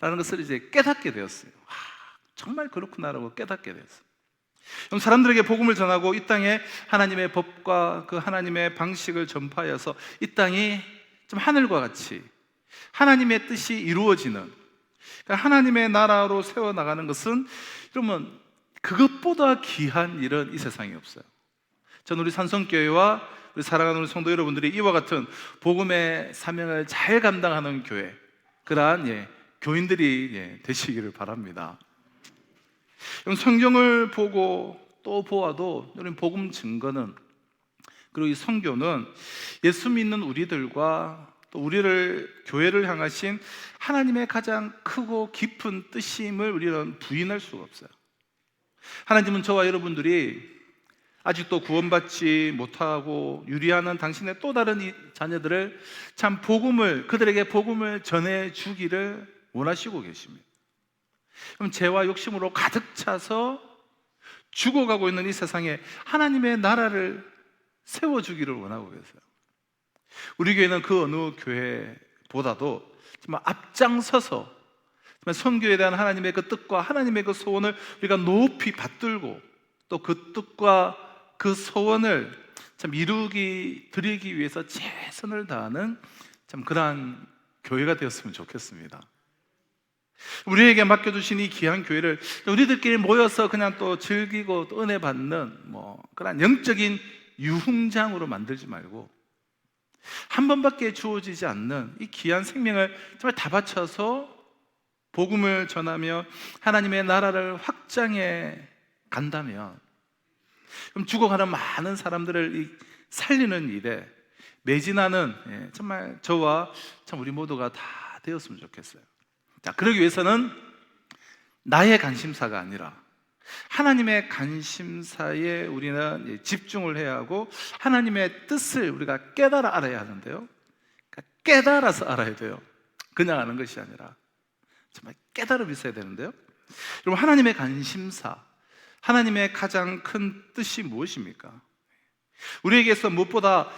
라는 것을 이제 깨닫게 되었어요. 정말 그렇구나라고 깨닫게 되었어요. 그럼 사람들에게 복음을 전하고 이 땅에 하나님의 법과 그 하나님의 방식을 전파하여서 이 땅이 좀 하늘과 같이 하나님의 뜻이 이루어지는, 그러니까 하나님의 나라로 세워나가는 것은 여러분 그것보다 귀한 일은 이 세상에 없어요. 저는 우리 산성교회와 우리 사랑하는 우리 성도 여러분들이 이와 같은 복음의 사명을 잘 감당하는 교회, 그러한 교인들이 되시기를 바랍니다. 성경을 보고 또 보아도 여러분 복음 증거는, 그리고 이 선교는 예수 믿는 우리들과 또 우리를 교회를 향하신 하나님의 가장 크고 깊은 뜻임을 우리는 부인할 수가 없어요. 하나님은 저와 여러분들이 아직도 구원받지 못하고 유리하는 당신의 또 다른 이 자녀들을 참 그들에게 복음을 전해주기를 원하시고 계십니다. 그럼 죄와 욕심으로 가득 차서 죽어가고 있는 이 세상에 하나님의 나라를 세워주기를 원하고 계세요. 우리 교회는 그 어느 교회보다도 정말 앞장서서 정말 선교에 대한 하나님의 그 뜻과 하나님의 그 소원을 우리가 높이 받들고 또 그 뜻과 그 소원을 참 드리기 위해서 최선을 다하는 참 그러한 교회가 되었으면 좋겠습니다. 우리에게 맡겨주신 이 귀한 교회를 우리들끼리 모여서 그냥 또 즐기고 또 은혜 받는 그런 영적인 유흥장으로 만들지 말고, 한 번밖에 주어지지 않는 이 귀한 생명을 정말 다 바쳐서 복음을 전하며 하나님의 나라를 확장해 간다면, 그럼 죽어가는 많은 사람들을 살리는 일에 매진하는 정말 저와 참 우리 모두가 다 되었으면 좋겠어요. 자, 그러기 위해서는 나의 관심사가 아니라 하나님의 관심사에 우리는 집중을 해야 하고 하나님의 뜻을 우리가 깨달아 알아야 하는데요, 그러니까 깨달아서 알아야 돼요. 그냥 아는 것이 아니라 정말 깨달음이 있어야 되는데요, 여러분 하나님의 관심사, 하나님의 가장 큰 뜻이 무엇입니까? 우리에게서 무엇보다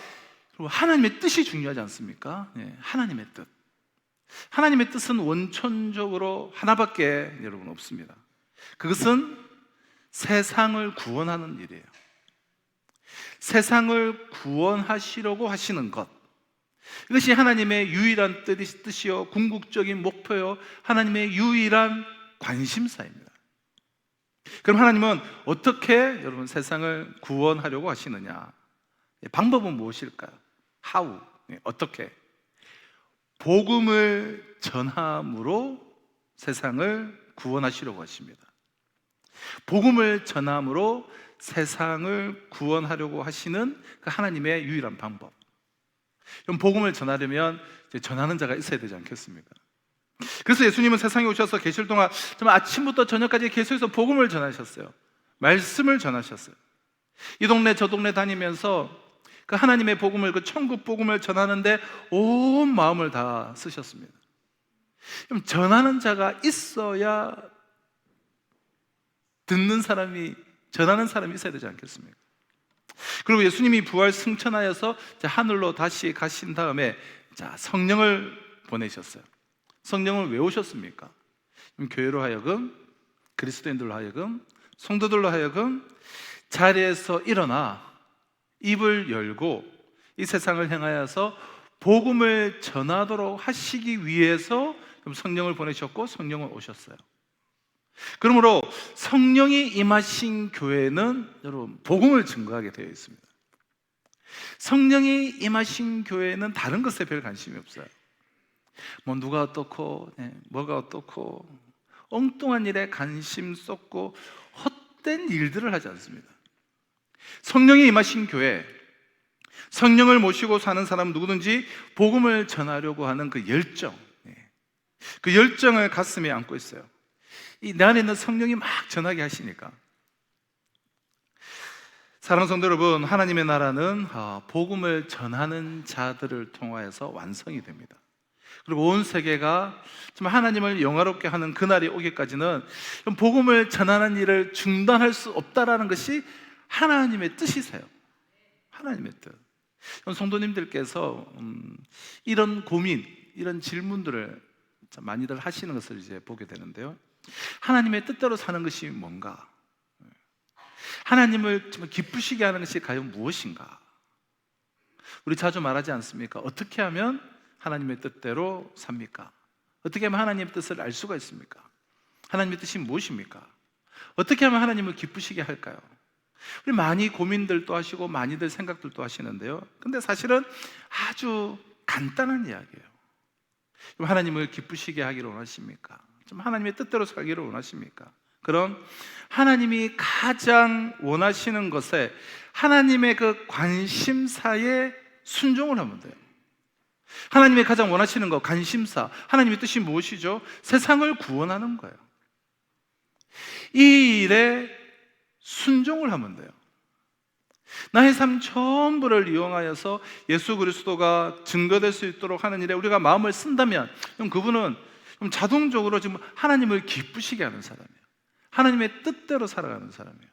하나님의 뜻이 중요하지 않습니까? 하나님의 뜻. 하나님의 뜻은 원천적으로 하나밖에 여러분 없습니다. 그것은 세상을 구원하는 일이에요. 세상을 구원하시려고 하시는 것, 이것이 하나님의 유일한 뜻이요 궁극적인 목표요 하나님의 유일한 관심사입니다. 그럼 하나님은 어떻게 여러분 세상을 구원하려고 하시느냐? 방법은 무엇일까요? How? 어떻게? 복음을 전함으로 세상을 구원하시려고 하십니다. 복음을 전함으로 세상을 구원하려고 하시는 그 하나님의 유일한 방법. 그럼 복음을 전하려면 이제 전하는 자가 있어야 되지 않겠습니까? 그래서 예수님은 세상에 오셔서 계실 동안 정말 아침부터 저녁까지 계속해서 복음을 전하셨어요. 말씀을 전하셨어요. 이 동네 저 동네 다니면서 그 하나님의 복음을, 그 천국 복음을 전하는데 온 마음을 다 쓰셨습니다. 그럼 전하는 자가 있어야 듣는 사람이, 전하는 사람이 있어야 되지 않겠습니까? 그리고 예수님이 부활 승천하여서 하늘로 다시 가신 다음에 성령을 보내셨어요. 성령을 왜 오셨습니까? 교회로 하여금, 그리스도인들로 하여금, 성도들로 하여금 자리에서 일어나 입을 열고 이 세상을 향하여서 복음을 전하도록 하시기 위해서 성령을 보내셨고 성령을 오셨어요. 그러므로 성령이 임하신 교회는 여러분 복음을 증거하게 되어 있습니다. 성령이 임하신 교회는 다른 것에 별 관심이 없어요. 뭐 누가 어떻고 뭐가 어떻고 엉뚱한 일에 관심 쏟고 헛된 일들을 하지 않습니다. 성령이 임하신 교회, 성령을 모시고 사는 사람 누구든지 복음을 전하려고 하는 그 열정, 그 열정을 가슴에 안고 있어요. 내 안에 있는 성령이 막 전하게 하시니까. 사랑하는 성도 여러분, 하나님의 나라는 복음을 전하는 자들을 통하여서 완성이 됩니다. 그리고 온 세계가 정말 하나님을 영화롭게 하는 그날이 오기까지는 복음을 전하는 일을 중단할 수 없다라는 것이 하나님의 뜻이세요. 하나님의 뜻. 성도님들께서 이런 고민, 이런 질문들을 많이들 하시는 것을 이제 보게 되는데요. 하나님의 뜻대로 사는 것이 뭔가? 하나님을 정말 기쁘시게 하는 것이 과연 무엇인가? 우리 자주 말하지 않습니까? 어떻게 하면 하나님의 뜻대로 삽니까? 어떻게 하면 하나님의 뜻을 알 수가 있습니까? 하나님의 뜻이 무엇입니까? 어떻게 하면 하나님을 기쁘시게 할까요? 우리 많이 고민들도 하시고 많이들 생각들도 하시는데요. 근데 사실은 아주 간단한 이야기예요. 하나님을 기쁘시게 하기를 원하십니까? 좀 하나님의 뜻대로 살기를 원하십니까? 그럼 하나님이 가장 원하시는 것에 하나님의 그 관심사에 순종을 하면 돼요. 하나님이 가장 원하시는 것, 관심사, 하나님의 뜻이 무엇이죠? 세상을 구원하는 거예요. 이 일에 순종을 하면 돼요. 나의 삶 전부를 이용하여서 예수 그리스도가 증거될 수 있도록 하는 일에 우리가 마음을 쓴다면 그분은 자동적으로 지금 하나님을 기쁘시게 하는 사람이에요. 하나님의 뜻대로 살아가는 사람이에요.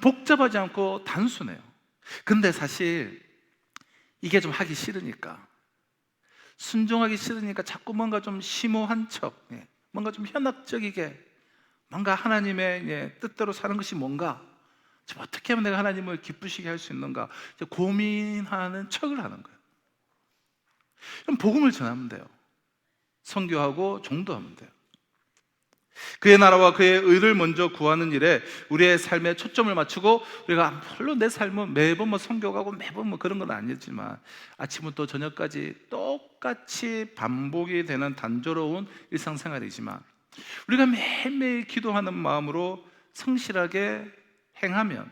복잡하지 않고 단순해요. 근데 사실 이게 좀 하기 싫으니까, 순종하기 싫으니까 자꾸 뭔가 좀 심오한 척, 뭔가 좀 현학적이게, 뭔가 하나님의 뜻대로 사는 것이 뭔가, 어떻게 하면 내가 하나님을 기쁘시게 할 수 있는가 고민하는 척을 하는 거예요. 그럼 복음을 전하면 돼요. 선교하고 종도하면 돼요. 그의 나라와 그의 의를 먼저 구하는 일에 우리의 삶에 초점을 맞추고, 우리가 물론 내 삶은 매번 선교 가고 매번 그런 건 아니지만 아침부터 저녁까지 똑같이 반복이 되는 단조로운 일상생활이지만 우리가 매일매일 기도하는 마음으로 성실하게 행하면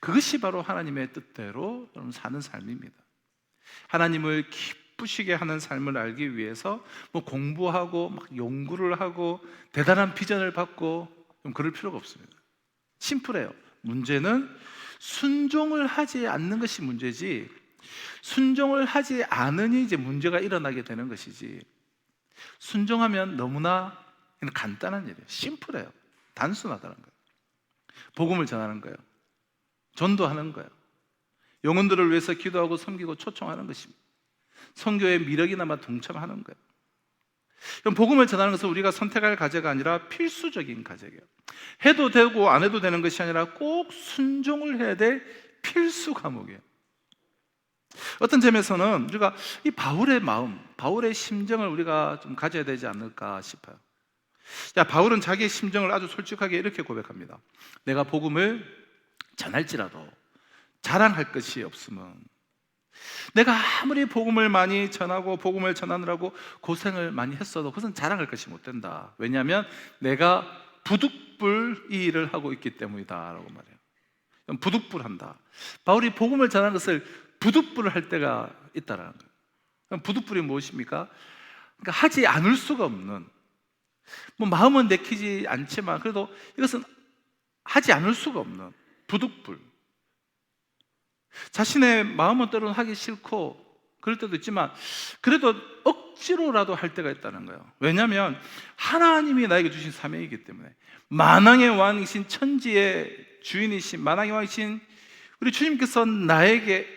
그것이 바로 하나님의 뜻대로 사는 삶입니다. 하나님을 기쁘시게 하는 삶을 알기 위해서 공부하고 막 연구를 하고 대단한 비전을 받고 그럴 필요가 없습니다. 심플해요. 문제는 순종을 하지 않는 것이 문제지, 순종을 하지 않으니 이제 문제가 일어나게 되는 것이지, 순종하면 너무나 간단한 일이에요. 심플해요. 단순하다는 거예요. 복음을 전하는 거예요. 전도하는 거예요. 영혼들을 위해서 기도하고 섬기고 초청하는 것입니다. 선교의 미력이나마 동참하는 거예요. 그럼 복음을 전하는 것은 우리가 선택할 과제가 아니라 필수적인 과제예요. 해도 되고 안 해도 되는 것이 아니라 꼭 순종을 해야 될 필수 과목이에요. 어떤 점에서는 우리가 이 바울의 마음, 바울의 심정을 우리가 좀 가져야 되지 않을까 싶어요. 바울은 자기의 심정을 아주 솔직하게 이렇게 고백합니다. 내가 복음을 전할지라도 자랑할 것이 없으면, 내가 아무리 복음을 많이 전하고 복음을 전하느라고 고생을 많이 했어도 그것은 자랑할 것이 못 된다. 왜냐하면 내가 부득불 이 일을 하고 있기 때문이다라고 말해요. 부득불한다. 바울이 복음을 전하는 것을 부득불을 할 때가 있다라는 거예요. 부득불이 무엇입니까? 그러니까 하지 않을 수가 없는, 뭐 마음은 내키지 않지만 그래도 이것은 하지 않을 수가 없는 부득불. 자신의 마음은 때로는 하기 싫고 그럴 때도 있지만 그래도 억지로라도 할 때가 있다는 거예요. 왜냐하면 하나님이 나에게 주신 사명이기 때문에, 만왕의 왕이신 천지의 주인이신 만왕의 왕이신 우리 주님께서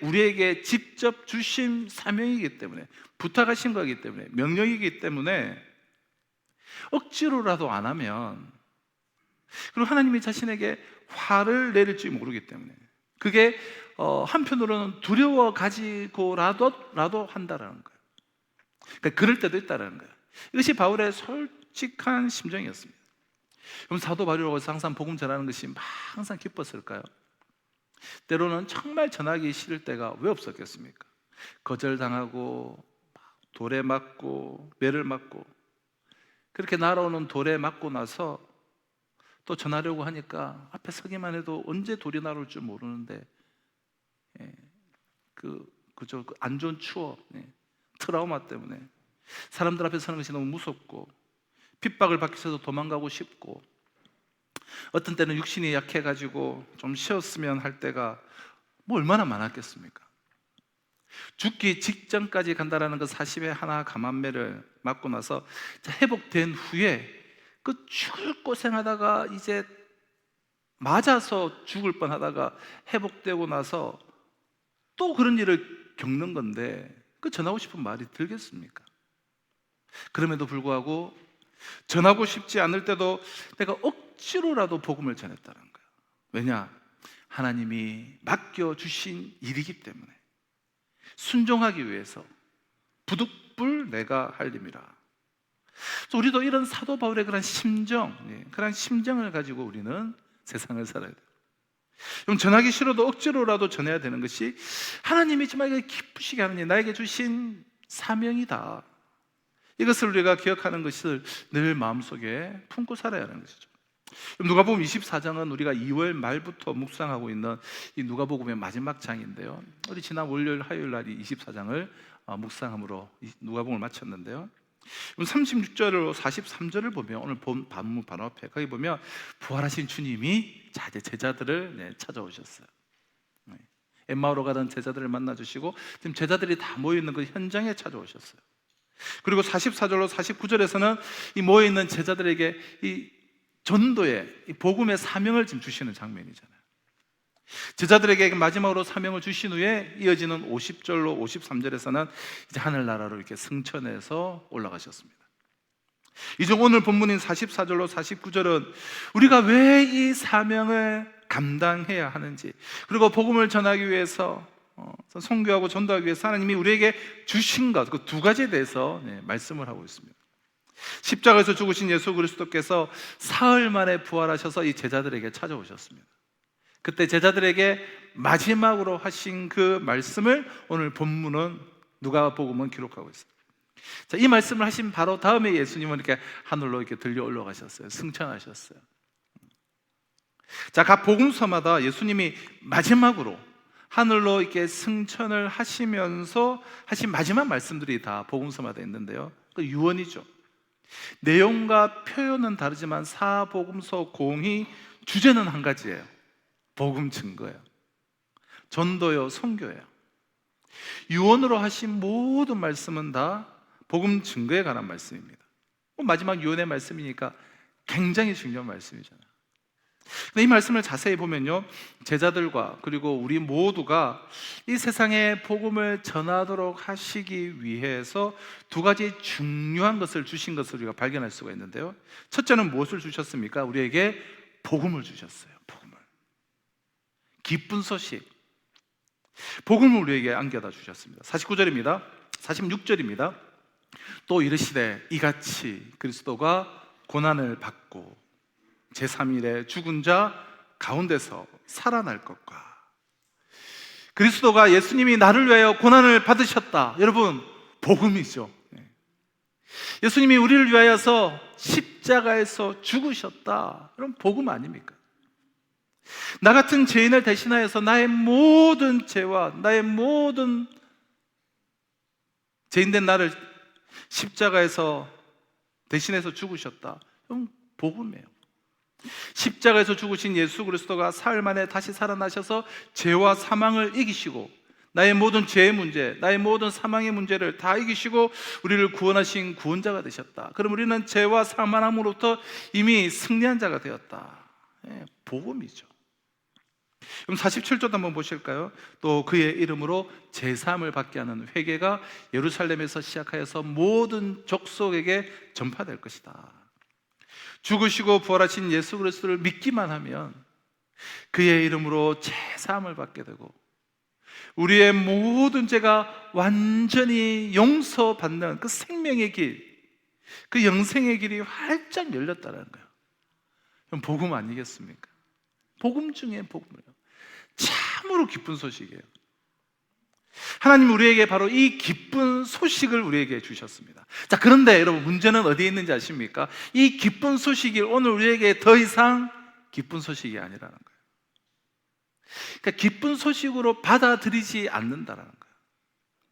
우리에게 직접 주신 사명이기 때문에, 부탁하신 거기 때문에, 명령이기 때문에 억지로라도 안 하면, 그리고 하나님이 자신에게 화를 내릴지 모르기 때문에, 그게 한편으로는 두려워 가지고라도 한다라는 거예요. 그러니까 그럴 때도 있다라는 거예요. 이것이 바울의 솔직한 심정이었습니다. 그럼 사도 바울이라고 해서 항상 복음 전하는 것이 항상 기뻤을까요? 때로는 정말 전하기 싫을 때가 왜 없었겠습니까? 거절당하고 돌에 맞고 매를 맞고, 그렇게 날아오는 돌에 맞고 나서 또 전하려고 하니까 앞에 서기만 해도 언제 돌이 날아올 줄 모르는데, 그저 안 좋은 추억, 트라우마 때문에 사람들 앞에 서는 것이 너무 무섭고, 핍박을 받기 위해서 도망가고 싶고, 어떤 때는 육신이 약해가지고 좀 쉬었으면 할 때가 뭐 얼마나 많았겠습니까? 죽기 직전까지 간다라는 그 40의 하나 감한매를 맞고 나서 회복된 후에 그 죽을 고생하다가 이제 맞아서 죽을 뻔하다가 회복되고 나서 또 그런 일을 겪는 건데, 그 전하고 싶은 말이 들겠습니까? 그럼에도 불구하고 전하고 싶지 않을 때도 내가 억지로라도 복음을 전했다는 거예요. 왜냐? 하나님이 맡겨주신 일이기 때문에, 순종하기 위해서 부득불 내가 할 일이라. 우리도 이런 사도 바울의 그런 심정을 가지고 우리는 세상을 살아야 돼요. 그럼 전하기 싫어도 억지로라도 전해야 되는 것이 하나님이 정말 기쁘시게 하는 일, 나에게 주신 사명이다. 이것을 우리가 기억하는 것을 늘 마음속에 품고 살아야 하는 것이죠. 누가복음 24장은 우리가 2월 말부터 묵상하고 있는 이 누가복음의 마지막 장인데요, 우리 지난 월요일 화요일 날이 24장을 묵상함으로 누가복음을 마쳤는데요, 36절로 43절을 보면 오늘 본 반문 바로 앞에 거기 보면 부활하신 주님이 이제 제자들을 찾아오셨어요. 엠마오로 가던 제자들을 만나주시고 지금 제자들이 다 모여있는 그 현장에 찾아오셨어요. 그리고 44절로 49절에서는 이 모여있는 제자들에게 이 전도의 이 복음의 사명을 지금 주시는 장면이잖아요. 제자들에게 마지막으로 사명을 주신 후에 이어지는 50절로 53절에서는 이제 하늘나라로 이렇게 승천해서 올라가셨습니다. 이제 오늘 본문인 44절로 49절은 우리가 왜 이 사명을 감당해야 하는지, 그리고 복음을 전하기 위해서 선교하고 전도하기 위해서 하나님이 우리에게 주신 것, 그 두 가지에 대해서 말씀을 하고 있습니다. 십자가에서 죽으신 예수 그리스도께서 사흘 만에 부활하셔서 이 제자들에게 찾아오셨습니다. 그때 제자들에게 마지막으로 하신 그 말씀을 오늘 본문은 누가복음은 기록하고 있어요. 자, 이 말씀을 하신 바로 다음에 예수님은 이렇게 하늘로 이렇게 들려 올라가셨어요. 승천하셨어요. 자, 각 복음서마다 예수님이 마지막으로 하늘로 이렇게 승천을 하시면서 하신 마지막 말씀들이 다 복음서마다 있는데요, 그 유언이죠. 내용과 표현은 다르지만 사복음서 공히 주제는 한 가지예요. 복음 증거예요. 전도요, 선교예요. 유언으로 하신 모든 말씀은 다 복음 증거에 관한 말씀입니다. 마지막 유언의 말씀이니까 굉장히 중요한 말씀이잖아요. 근데 이 말씀을 자세히 보면요, 제자들과 그리고 우리 모두가 이 세상에 복음을 전하도록 하시기 위해서 두 가지 중요한 것을 주신 것을 우리가 발견할 수가 있는데요, 첫째는 무엇을 주셨습니까? 우리에게 복음을 주셨어요. 복음을, 기쁜 소식, 복음을 우리에게 안겨다 주셨습니다. 49절입니다. 46절입니다. 또 이르시되 이같이 그리스도가 고난을 받고 제3일에 죽은 자 가운데서 살아날 것과, 그리스도가 예수님이 나를 위하여 고난을 받으셨다. 여러분, 복음이죠. 예수님이 우리를 위하여서 십자가에서 죽으셨다. 그럼 복음 아닙니까? 나 같은 죄인을 대신하여서 나의 모든 죄와 나의 모든 죄인된 나를 십자가에서 대신해서 죽으셨다. 그럼 복음이에요. 십자가에서 죽으신 예수 그리스도가 사흘 만에 다시 살아나셔서 죄와 사망을 이기시고 나의 모든 죄의 문제, 나의 모든 사망의 문제를 다 이기시고 우리를 구원하신 구원자가 되셨다. 그럼 우리는 죄와 사망함으로부터 이미 승리한 자가 되었다. 복음이죠. 그럼 47절도 한번 보실까요? 또 그의 이름으로 제사함을 받게 하는 회개가 예루살렘에서 시작하여서 모든 족속에게 전파될 것이다. 죽으시고 부활하신 예수 그리스도를 믿기만 하면 그의 이름으로 제사함을 받게 되고 우리의 모든 죄가 완전히 용서받는 그 생명의 길, 그 영생의 길이 활짝 열렸다는 거예요. 그럼 복음 아니겠습니까? 복음 중에 복음이에요. 참으로 기쁜 소식이에요. 하나님 우리에게 바로 이 기쁜 소식을 우리에게 주셨습니다. 자, 그런데 여러분 문제는 어디에 있는지 아십니까? 이 기쁜 소식이 오늘 우리에게 더 이상 기쁜 소식이 아니라는 거예요. 그러니까 기쁜 소식으로 받아들이지 않는다라는 거예요.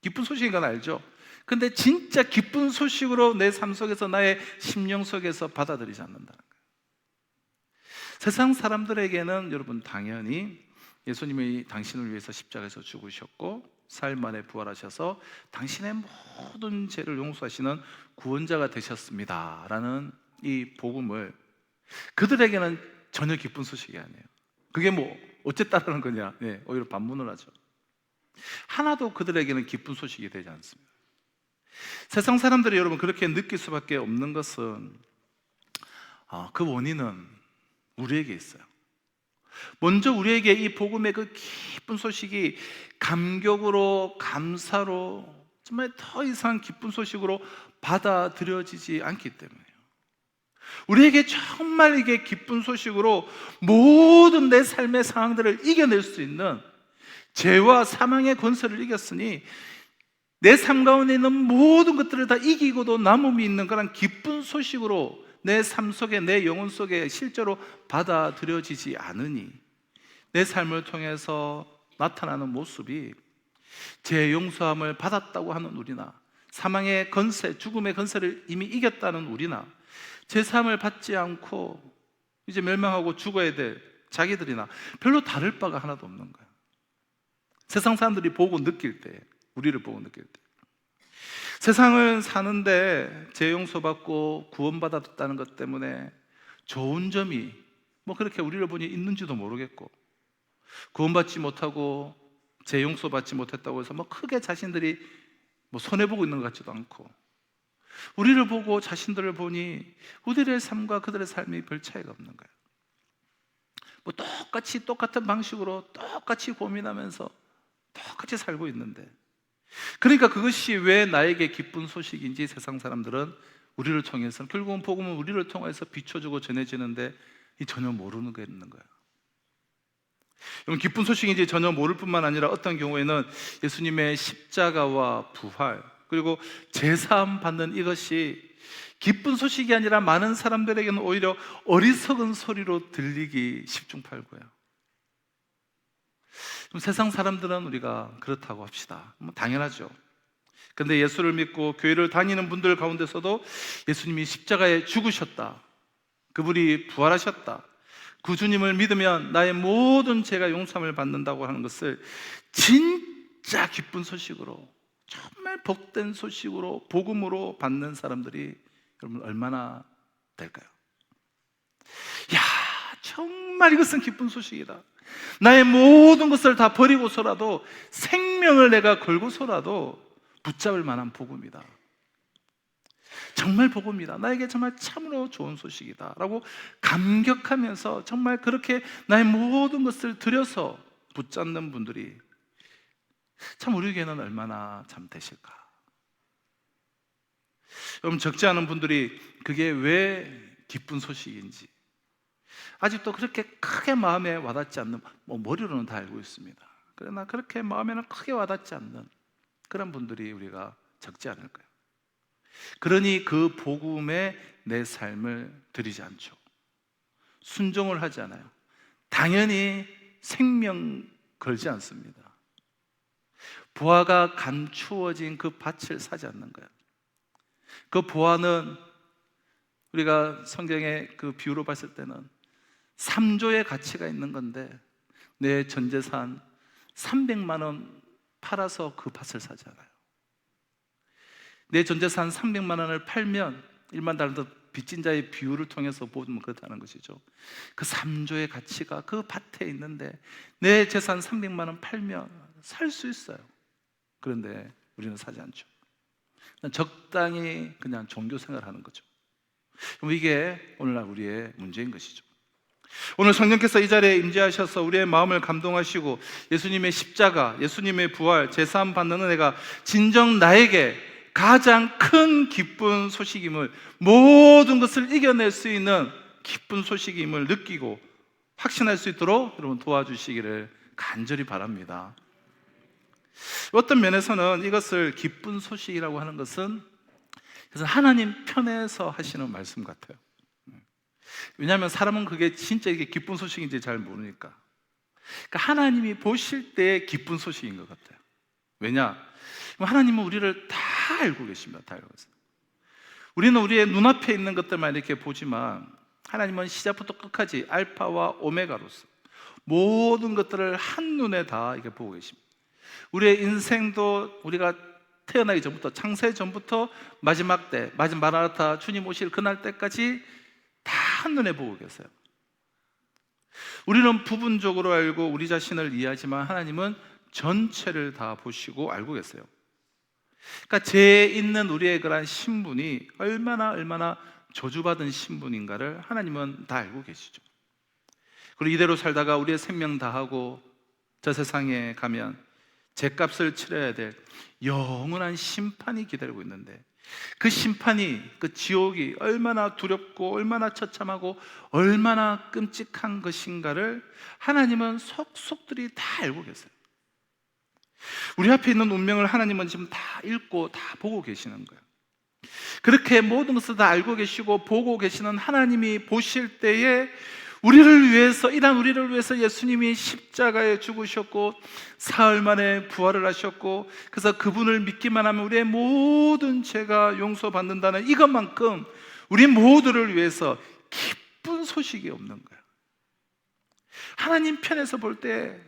기쁜 소식인 건 알죠? 근데 진짜 기쁜 소식으로 내 삶 속에서 나의 심령 속에서 받아들이지 않는다는 거예요. 세상 사람들에게는 여러분 당연히 예수님이 당신을 위해서 십자가에서 죽으셨고 사흘 만에 부활하셔서 당신의 모든 죄를 용서하시는 구원자가 되셨습니다 라는 이 복음을 그들에게는 전혀 기쁜 소식이 아니에요. 그게 뭐 어쨌다라는 거냐? 네, 오히려 반문을 하죠. 하나도 그들에게는 기쁜 소식이 되지 않습니다. 세상 사람들이 여러분 그렇게 느낄 수밖에 없는 것은 그 원인은 우리에게 있어요. 먼저 우리에게 이 복음의 그 기쁜 소식이 감격으로 감사로 정말 더 이상 기쁜 소식으로 받아들여지지 않기 때문이에요. 우리에게 정말 이게 기쁜 소식으로 모든 내 삶의 상황들을 이겨낼 수 있는 죄와 사망의 권세를 이겼으니 내 삶 가운데 있는 모든 것들을 다 이기고도 남음이 있는 그런 기쁜 소식으로 내 삶 속에 내 영혼 속에 실제로 받아들여지지 않으니 내 삶을 통해서 나타나는 모습이 죄 용서함을 받았다고 하는 우리나 사망의 권세, 죽음의 권세를 이미 이겼다는 우리나 제사함을 받지 않고 이제 멸망하고 죽어야 될 자기들이나 별로 다를 바가 하나도 없는 거예요. 세상 사람들이 보고 느낄 때, 우리를 보고 느낄 때 세상을 사는데 죄 용서받고 구원받았다는 것 때문에 좋은 점이 뭐 그렇게 우리를 보니 있는지도 모르겠고 구원받지 못하고 죄 용서받지 못했다고 해서 뭐 크게 자신들이 뭐 손해보고 있는 것 같지도 않고 우리를 보고 자신들을 보니 우리의 삶과 그들의 삶이 별 차이가 없는 거예요. 뭐 똑같은 방식으로 똑같이 고민하면서 똑같이 살고 있는데 그러니까 그것이 왜 나에게 기쁜 소식인지 세상 사람들은 우리를 통해서 결국은 복음은 우리를 통해서 비춰주고 전해지는데 전혀 모르는 게 있는 거예요. 여러분 기쁜 소식인지 전혀 모를 뿐만 아니라 어떤 경우에는 예수님의 십자가와 부활 그리고 제사함 받는 이것이 기쁜 소식이 아니라 많은 사람들에게는 오히려 어리석은 소리로 들리기 십중팔구예요. 그럼 세상 사람들은 우리가 그렇다고 합시다. 뭐 당연하죠. 근데 예수를 믿고 교회를 다니는 분들 가운데서도 예수님이 십자가에 죽으셨다, 그분이 부활하셨다, 그 주님을 믿으면 나의 모든 죄가 용서함을 받는다고 하는 것을 진짜 기쁜 소식으로, 정말 복된 소식으로, 복음으로 받는 사람들이 여러분 얼마나 될까요? 야, 정말 이것은 기쁜 소식이다. 나의 모든 것을 다 버리고서라도, 생명을 내가 걸고서라도 붙잡을 만한 복음이다. 정말 복음이다. 나에게 정말 참으로 좋은 소식이다 라고 감격하면서 정말 그렇게 나의 모든 것을 들여서 붙잡는 분들이 참 우리에게는 얼마나 참 되실까. 여러분 적지 않은 분들이 그게 왜 기쁜 소식인지 아직도 그렇게 크게 마음에 와닿지 않는, 뭐 머리로는 다 알고 있습니다. 그러나 그렇게 마음에는 크게 와닿지 않는 그런 분들이 우리가 적지 않을 거예요. 그러니 그 복음에 내 삶을 드리지 않죠. 순종을 하지 않아요. 당연히 생명 걸지 않습니다. 보화가 감추어진 그 밭을 사지 않는 거예요. 그 보화는 우리가 성경의 그 비유로 봤을 때는 3조의 가치가 있는 건데 내 전 재산 300만 원 팔아서 그 밭을 사잖아요. 내 전 재산 300만 원을 팔면 일반 다른 빚진 자의 비유를 통해서 보면 그렇다는 것이죠. 그 3조의 가치가 그 밭에 있는데 내 재산 300만 원 팔면 살 수 있어요. 그런데 우리는 사지 않죠. 적당히 그냥 종교 생활하는 거죠. 그럼 이게 오늘날 우리의 문제인 것이죠. 오늘 성령께서 이 자리에 임재하셔서 우리의 마음을 감동하시고 예수님의 십자가, 예수님의 부활, 제사함 받는 은혜가 진정 나에게 가장 큰 기쁜 소식임을, 모든 것을 이겨낼 수 있는 기쁜 소식임을 느끼고 확신할 수 있도록 여러분 도와주시기를 간절히 바랍니다. 어떤 면에서는 이것을 기쁜 소식이라고 하는 것은 그래서 하나님 편에서 하시는 말씀 같아요. 왜냐하면 사람은 그게 진짜 이게 기쁜 소식인지 잘 모르니까. 그러니까 하나님이 보실 때 기쁜 소식인 것 같아요. 왜냐? 하나님은 우리를 다 알고 계십니다. 다 알고 계세요. 우리는 우리의 눈앞에 있는 것들만 이렇게 보지만 하나님은 시작부터 끝까지 알파와 오메가로서 모든 것들을 한눈에 다 이렇게 보고 계십니다. 우리의 인생도 우리가 태어나기 전부터, 창세 전부터 마지막 때, 마라나타 주님 오실 그날 때까지 다 한눈에 보고 계세요. 우리는 부분적으로 알고 우리 자신을 이해하지만 하나님은 전체를 다 보시고 알고 계세요. 그러니까 죄 있는 우리의 그런 신분이 얼마나 저주받은 신분인가를 하나님은 다 알고 계시죠. 그리고 이대로 살다가 우리의 생명 다하고 저 세상에 가면 죄값을 치러야 될 영원한 심판이 기다리고 있는데 그 심판이, 그 지옥이 얼마나 두렵고 얼마나 처참하고 얼마나 끔찍한 것인가를 하나님은 속속들이 다 알고 계세요. 우리 앞에 있는 운명을 하나님은 지금 다 읽고 다 보고 계시는 거예요. 그렇게 모든 것을 다 알고 계시고 보고 계시는 하나님이 보실 때에 우리를 위해서, 이런 우리를 위해서 예수님이 십자가에 죽으셨고 사흘 만에 부활을 하셨고, 그래서 그분을 믿기만 하면 우리의 모든 죄가 용서받는다는 이것만큼 우리 모두를 위해서 기쁜 소식이 없는 거예요. 하나님 편에서 볼 때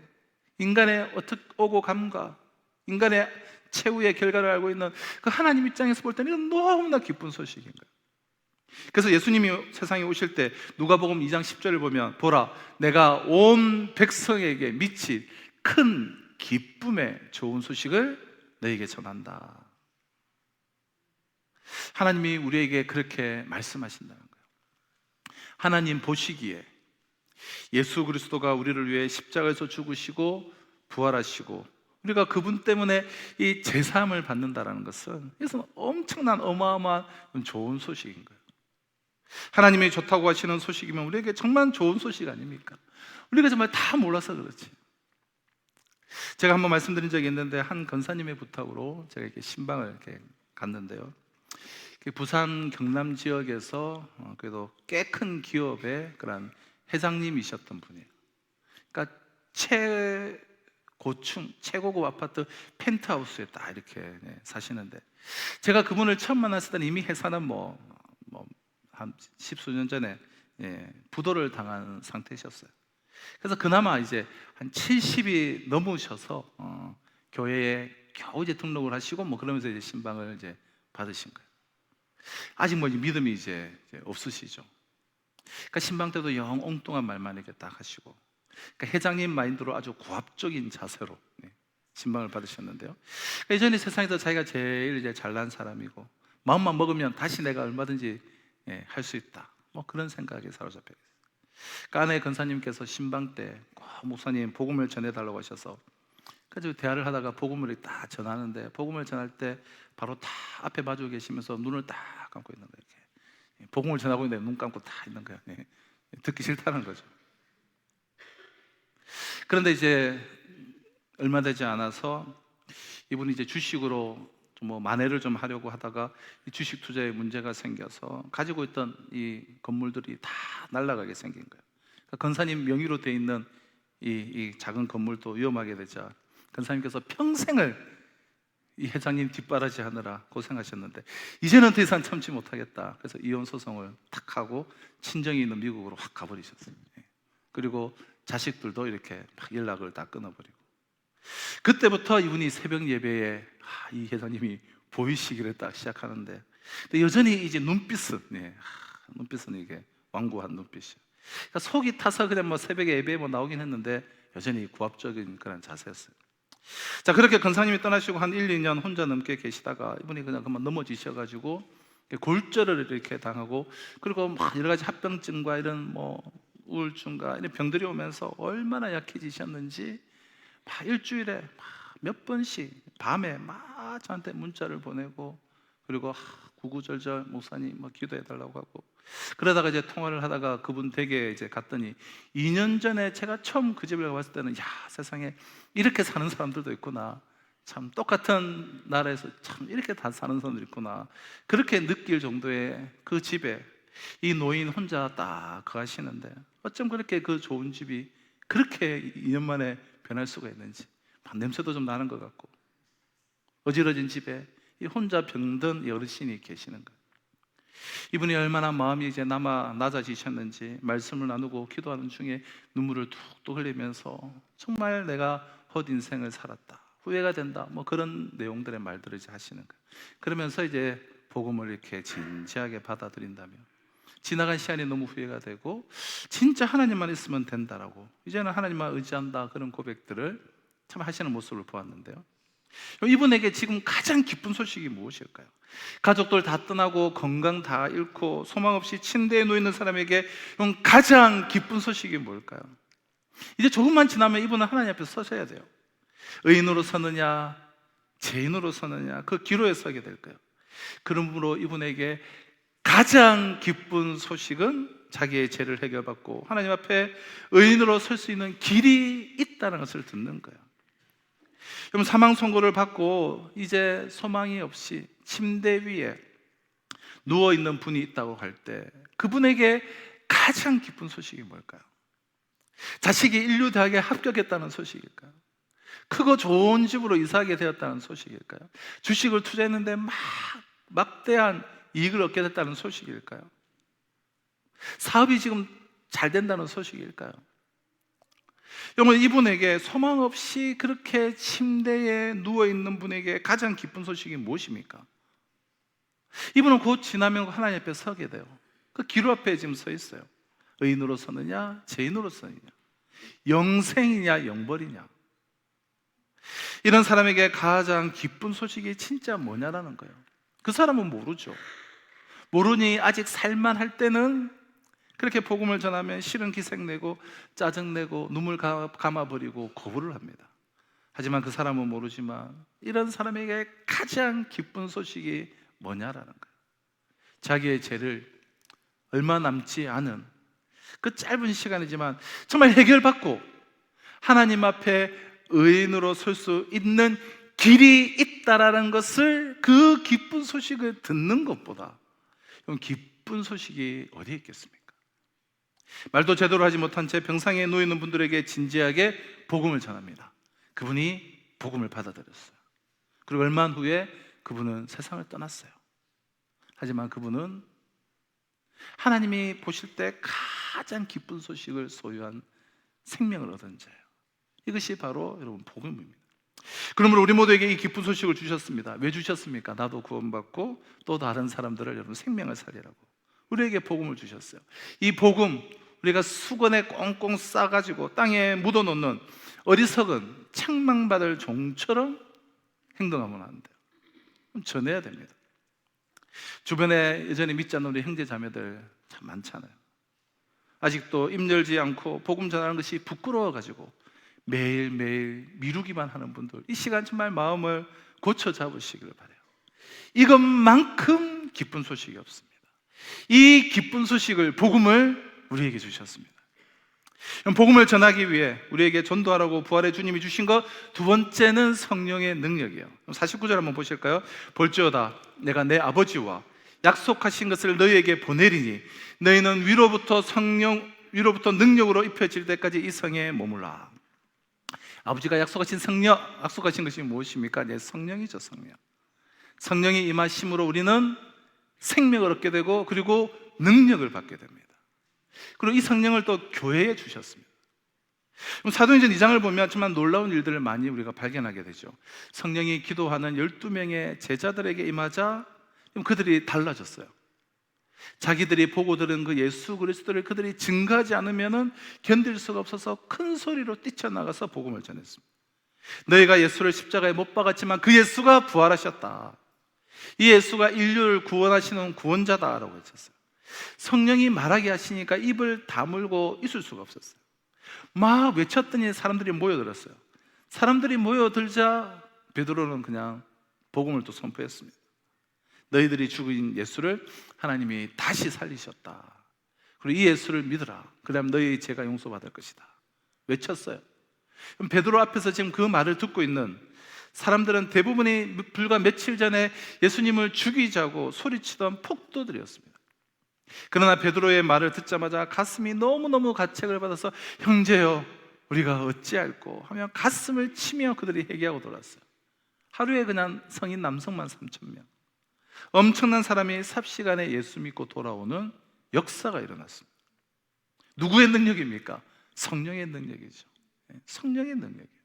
인간의 오고 감과 인간의 최후의 결과를 알고 있는 그 하나님 입장에서 볼 때는 이건 너무나 기쁜 소식인 거예요. 그래서 예수님이 세상에 오실 때 누가복음 2장 10절을 보면, 보라, 내가 온 백성에게 미칠 큰 기쁨의 좋은 소식을 너에게 전한다. 하나님이 우리에게 그렇게 말씀하신다는 거예요. 하나님 보시기에 예수 그리스도가 우리를 위해 십자가에서 죽으시고 부활하시고 우리가 그분 때문에 이 제사함을 받는다는 것은, 이것은 엄청난 어마어마한 좋은 소식인 거예요. 하나님이 좋다고 하시는 소식이면 우리에게 정말 좋은 소식 아닙니까? 우리가 정말 다 몰라서 그렇지. 제가 한번 말씀드린 적이 있는데, 한 권사님의 부탁으로 제가 이렇게 신방을 이렇게 갔는데요. 부산 경남 지역에서 그래도 꽤 큰 기업의 그런 회장님이셨던 분이에요. 그러니까 최고층, 최고급 아파트 펜트하우스에 딱 이렇게 사시는데, 제가 그분을 처음 만났을 때는 이미 회사는 한 10수년 전에 부도를 당한 상태셨어요. 그래서 그나마 이제 한 70이 넘으셔서 교회에 겨우 이제 등록을 하시고 그러면서 이제 신방을 이제 받으신 거예요. 아직 믿음이 이제 없으시죠. 그러니까 신방 때도 영 엉뚱한 말만 이렇게 딱 하시고, 그러니까 회장님 마인드로 아주 고압적인 자세로 신방을 받으셨는데요. 그러니까 예전에 세상에서 자기가 제일 이제 잘난 사람이고 마음만 먹으면 다시 내가 얼마든지 할 수 있다, 그런 생각에 사로잡혀 있어요. 그러니까 아내 권사님께서 신방 때 목사님 복음을 전해달라고 하셔서, 그래서 대화를 하다가 복음을 딱 전하는데, 복음을 전할 때 바로 다 앞에 마주 계시면서 눈을 딱 감고 있는 거예요. 이렇게. 복음을 전하고 있는데 눈 감고 딱 있는 거예요. 듣기 싫다는 거죠. 그런데 이제 얼마 되지 않아서 이분이 이제 주식으로 뭐 만회를 좀 하려고 하다가 이 주식 투자에 문제가 생겨서 가지고 있던 이 건물들이 다 날아가게 생긴 거예요. 그러니까 권사님 명의로 돼 있는 이 작은 건물도 위험하게 되자 권사님께서 평생을 이 회장님 뒷바라지 하느라 고생하셨는데 이제는 더 이상 참지 못하겠다. 그래서 이혼 소송을 탁 하고 친정이 있는 미국으로 확 가버리셨어요. 그리고 자식들도 이렇게 막 연락을 다 끊어버리고, 그때부터 이분이 새벽 예배에 이 회장님이 보이시기를 딱 시작하는데, 근데 여전히 이제 눈빛은 눈빛은 이게 완고한 눈빛이에요. 그러니까 속이 타서 그냥 뭐 새벽에 예배에 뭐 나오긴 했는데 여전히 구압적인 그런 자세였어요. 자, 그렇게 권사님이 떠나시고 한 1, 2년 혼자 넘게 계시다가 이분이 그냥 그만 넘어지셔가지고 골절을 이렇게 당하고, 그리고 막 여러 가지 합병증과 이런 뭐 우울증과 이런 병들이 오면서 얼마나 약해지셨는지 막 일주일에 몇 번씩 밤에 막 저한테 문자를 보내고, 그리고 구구절절 목사님 뭐 기도해 달라고 하고, 그러다가 이제 통화를 하다가 그분 댁에 이제 갔더니 2년 전에 제가 처음 그 집을 갔을 때는 야, 세상에 이렇게 사는 사람들도 있구나, 참 똑같은 나라에서 참 이렇게 다 사는 사람들 있구나, 그렇게 느낄 정도의 그 집에 이 노인 혼자 딱 거하시는데 어쩜 그렇게 그 좋은 집이 그렇게 2년 만에 변할 수가 있는지, 막 냄새도 좀 나는 것 같고, 어지러진 집에 이 혼자 병든 이 어르신이 계시는 거예요. 이분이 얼마나 마음이 이제 낮아지셨는지 말씀을 나누고 기도하는 중에 눈물을 툭툭 흘리면서 정말 내가 헛인생을 살았다, 후회가 된다, 뭐 그런 내용들의 말들을 이제 하시는 거예요. 그러면서 이제 복음을 이렇게 진지하게 받아들인다며 지나간 시간이 너무 후회가 되고 진짜 하나님만 있으면 된다라고 이제는 하나님만 의지한다, 그런 고백들을 참 하시는 모습을 보았는데요. 이분에게 지금 가장 기쁜 소식이 무엇일까요? 가족들 다 떠나고 건강 다 잃고 소망 없이 침대에 누워있는 사람에게 가장 기쁜 소식이 뭘까요? 이제 조금만 지나면 이분은 하나님 앞에 서셔야 돼요. 의인으로 서느냐 죄인으로 서느냐, 그 기로에 서게 될 거예요. 그러므로 이분에게 가장 기쁜 소식은 자기의 죄를 해결받고 하나님 앞에 의인으로 설 수 있는 길이 있다는 것을 듣는 거예요. 그럼 사망 선고를 받고 이제 소망이 없이 침대 위에 누워있는 분이 있다고 할 때 그분에게 가장 기쁜 소식이 뭘까요? 자식이 인류대학에 합격했다는 소식일까요? 크고 좋은 집으로 이사하게 되었다는 소식일까요? 주식을 투자했는데 막대한 이익을 얻게 됐다는 소식일까요? 사업이 지금 잘 된다는 소식일까요? 여러분, 이분에게 소망 없이 그렇게 침대에 누워있는 분에게 가장 기쁜 소식이 무엇입니까? 이분은 곧 지나면 하나님 앞에 서게 돼요. 그 기로 앞에 지금 서 있어요. 의인으로 서느냐 죄인으로 서느냐, 영생이냐 영벌이냐. 이런 사람에게 가장 기쁜 소식이 진짜 뭐냐라는 거예요. 그 사람은 모르죠. 모르니 아직 살만할 때는 그렇게 복음을 전하면 싫은 기색내고 짜증내고 눈물 감아버리고 거부를 합니다. 하지만 그 사람은 모르지만 이런 사람에게 가장 기쁜 소식이 뭐냐라는 거예요. 자기의 죄를 얼마 남지 않은 그 짧은 시간이지만 정말 해결받고 하나님 앞에 의인으로 설 수 있는 길이 있다라는 것을, 그 기쁜 소식을 듣는 것보다 기쁜 소식이 어디에 있겠습니까? 말도 제대로 하지 못한 채 병상에 누워있는 분들에게 진지하게 복음을 전합니다. 그분이 복음을 받아들였어요. 그리고 얼마 후에 그분은 세상을 떠났어요. 하지만 그분은 하나님이 보실 때 가장 기쁜 소식을 소유한 생명을 얻은 자예요. 이것이 바로 여러분 복음입니다. 그러므로 우리 모두에게 이 기쁜 소식을 주셨습니다. 왜 주셨습니까? 나도 구원받고 또 다른 사람들을 여러분 생명을 살리라고 우리에게 복음을 주셨어요. 이 복음, 우리가 수건에 꽁꽁 싸가지고 땅에 묻어놓는 어리석은 책망받을 종처럼 행동하면 안 돼요. 전해야 됩니다. 주변에 여전히 믿지 않는 우리 형제 자매들 참 많잖아요. 아직도 입 열지 않고 복음 전하는 것이 부끄러워가지고 매일매일 미루기만 하는 분들, 이 시간 정말 마음을 고쳐 잡으시기를 바라요. 이것만큼 기쁜 소식이 없습니다. 이 기쁜 소식을, 복음을 우리에게 주셨습니다. 복음을 전하기 위해 우리에게 전도하라고 부활의 주님이 주신 것 두 번째는 성령의 능력이에요. 49절 한번 보실까요? 볼지어다 내가 내 아버지와 약속하신 것을 너희에게 보내리니 너희는 위로부터 능력으로 입혀질 때까지 이 성에 머물라. 아버지가 약속하신 것이 무엇입니까? 네, 성령이죠. 성령이 임하심으로 우리는 생명을 얻게 되고 그리고 능력을 받게 됩니다. 그리고 이 성령을 또 교회에 주셨습니다. 사도행전 2장을 보면 정말 놀라운 일들을 많이 우리가 발견하게 되죠. 성령이 기도하는 12명의 제자들에게 임하자 그들이 달라졌어요. 자기들이 보고 들은 그 예수 그리스도를 그들이 증거하지 않으면 견딜 수가 없어서 큰 소리로 뛰쳐나가서 복음을 전했습니다. 너희가 예수를 십자가에 못 박았지만 그 예수가 부활하셨다. 이 예수가 인류를 구원하시는 구원자다라고 외쳤어요. 성령이 말하게 하시니까 입을 다물고 있을 수가 없었어요. 막 외쳤더니 사람들이 모여들었어요. 사람들이 모여들자 베드로는 그냥 복음을 또 선포했습니다. 너희들이 죽인 예수를 하나님이 다시 살리셨다. 그리고 이 예수를 믿으라. 그러면 너희 죄가 용서받을 것이다. 외쳤어요. 그럼 베드로 앞에서 지금 그 말을 듣고 있는 사람들은 대부분이 불과 며칠 전에 예수님을 죽이자고 소리치던 폭도들이었습니다. 그러나 베드로의 말을 듣자마자 가슴이 너무너무 가책을 받아서 형제여 우리가 어찌할꼬 하며 가슴을 치며 그들이 회개하고 돌아왔어요. 하루에 그냥 성인 남성만 3,000명, 엄청난 사람이 삽시간에 예수 믿고 돌아오는 역사가 일어났습니다. 누구의 능력입니까? 성령의 능력이죠. 성령의 능력이에요.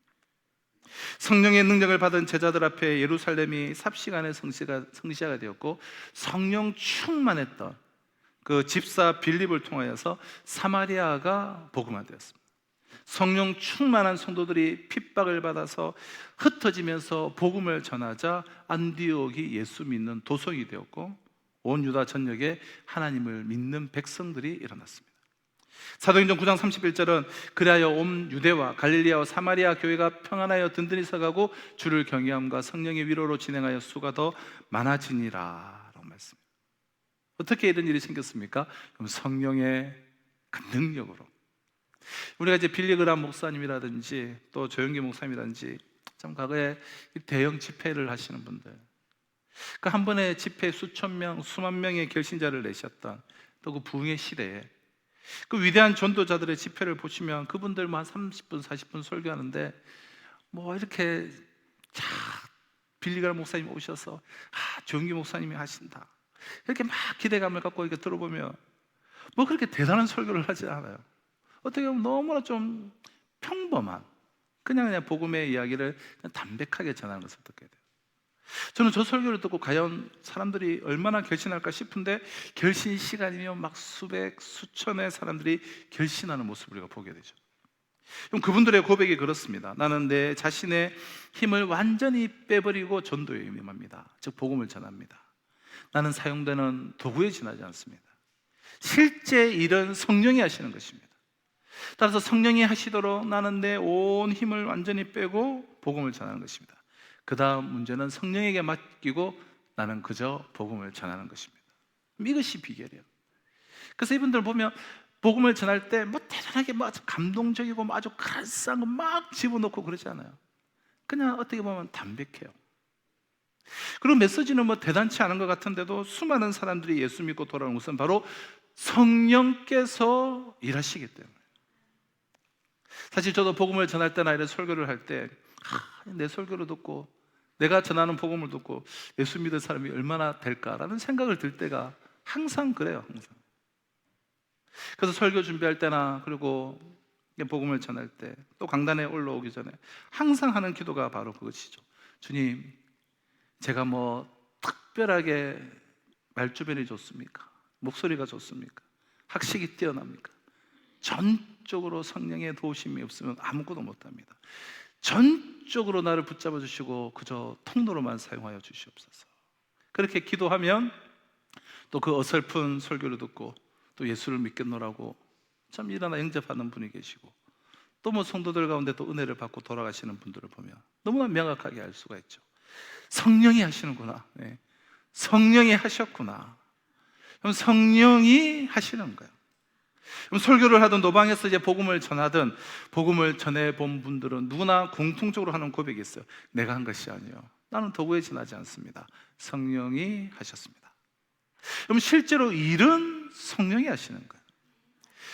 성령의 능력을 받은 제자들 앞에 예루살렘이 삽시간에 성시가 되었고 성령 충만했던 그 집사 빌립을 통하여서 사마리아가 복음화되었습니다. 성령 충만한 성도들이 핍박을 받아서 흩어지면서 복음을 전하자 안디옥이 예수 믿는 도성이 되었고 온 유다 전역에 하나님을 믿는 백성들이 일어났습니다. 사도행전 9장 31절은 그리하여 온 유대와 갈릴리아와 사마리아 교회가 평안하여 든든히 서가고 주를 경외함과 성령의 위로로 진행하여 수가 더 많아지니라 라고 말씀입니다. 어떻게 이런 일이 생겼습니까? 그럼 성령의 그 능력으로. 우리가 이제 빌리그람 목사님이라든지 또 조영기 목사님이라든지 참 과거에 대형 집회를 하시는 분들, 그 한 번에 집회 수천 명, 수만 명의 결신자를 내셨던 또 그 부흥의 시대에 그 위대한 전도자들의 집회를 보시면 그분들 한 30분, 40분 설교하는데 뭐 이렇게 빌리그람 목사님 오셔서 조영기 목사님이 하신다 이렇게 막 기대감을 갖고 이렇게 들어보면 뭐 그렇게 대단한 설교를 하지 않아요. 어떻게 보면 너무나 좀 평범한 그냥 복음의 이야기를 그냥 담백하게 전하는 것을 듣게 돼요. 저는 저 설교를 듣고 과연 사람들이 얼마나 결신할까 싶은데 결신 시간이면 막 수천의 사람들이 결신하는 모습을 우리가 보게 되죠. 그럼 그분들의 고백이 그렇습니다. 나는 내 자신의 힘을 완전히 빼버리고 전도에 임합니다. 즉 복음을 전합니다. 나는 사용되는 도구에 지나지 않습니다. 실제 일은 성령이 하시는 것입니다. 따라서 성령이 하시도록 나는 내 온 힘을 완전히 빼고 복음을 전하는 것입니다. 그 다음 문제는 성령에게 맡기고 나는 그저 복음을 전하는 것입니다. 이것이 비결이에요. 그래서 이분들 보면 복음을 전할 때 뭐 대단하게 뭐 아주 감동적이고 뭐 아주 그럴싸한 거 막 집어넣고 그러지 않아요. 그냥 어떻게 보면 담백해요. 그리고 메시지는 뭐 대단치 않은 것 같은데도 수많은 사람들이 예수 믿고 돌아오는 것은 바로 성령께서 일하시기 때문에. 사실 저도 복음을 전할 때나 이런 설교를 할 때 내 설교를 듣고 내가 전하는 복음을 듣고 예수 믿을 사람이 얼마나 될까라는 생각을 들 때가 항상 그래요. 항상. 그래서 설교 준비할 때나 그리고 복음을 전할 때 또 강단에 올라오기 전에 항상 하는 기도가 바로 그것이죠. 주님, 제가 뭐 특별하게 말주변이 좋습니까? 목소리가 좋습니까? 학식이 뛰어납니까? 전적으로 성령의 도우심이 없으면 아무것도 못합니다. 전적으로 나를 붙잡아 주시고 그저 통로로만 사용하여 주시옵소서. 그렇게 기도하면 또 그 어설픈 설교를 듣고 또 예수를 믿겠노라고 참 일하나 영접하는 분이 계시고 또 뭐 성도들 가운데 또 은혜를 받고 돌아가시는 분들을 보면 너무나 명확하게 알 수가 있죠. 성령이 하시는구나. 네. 성령이 하셨구나. 그럼 성령이 하시는 거예요. 그럼 설교를 하든 노방에서 이제 복음을 전하든 복음을 전해본 분들은 누구나 공통적으로 하는 고백이 있어요. 내가 한 것이 아니요, 나는 도구에 지나지 않습니다. 성령이 하셨습니다. 그럼 실제로 일은 성령이 하시는 거예요.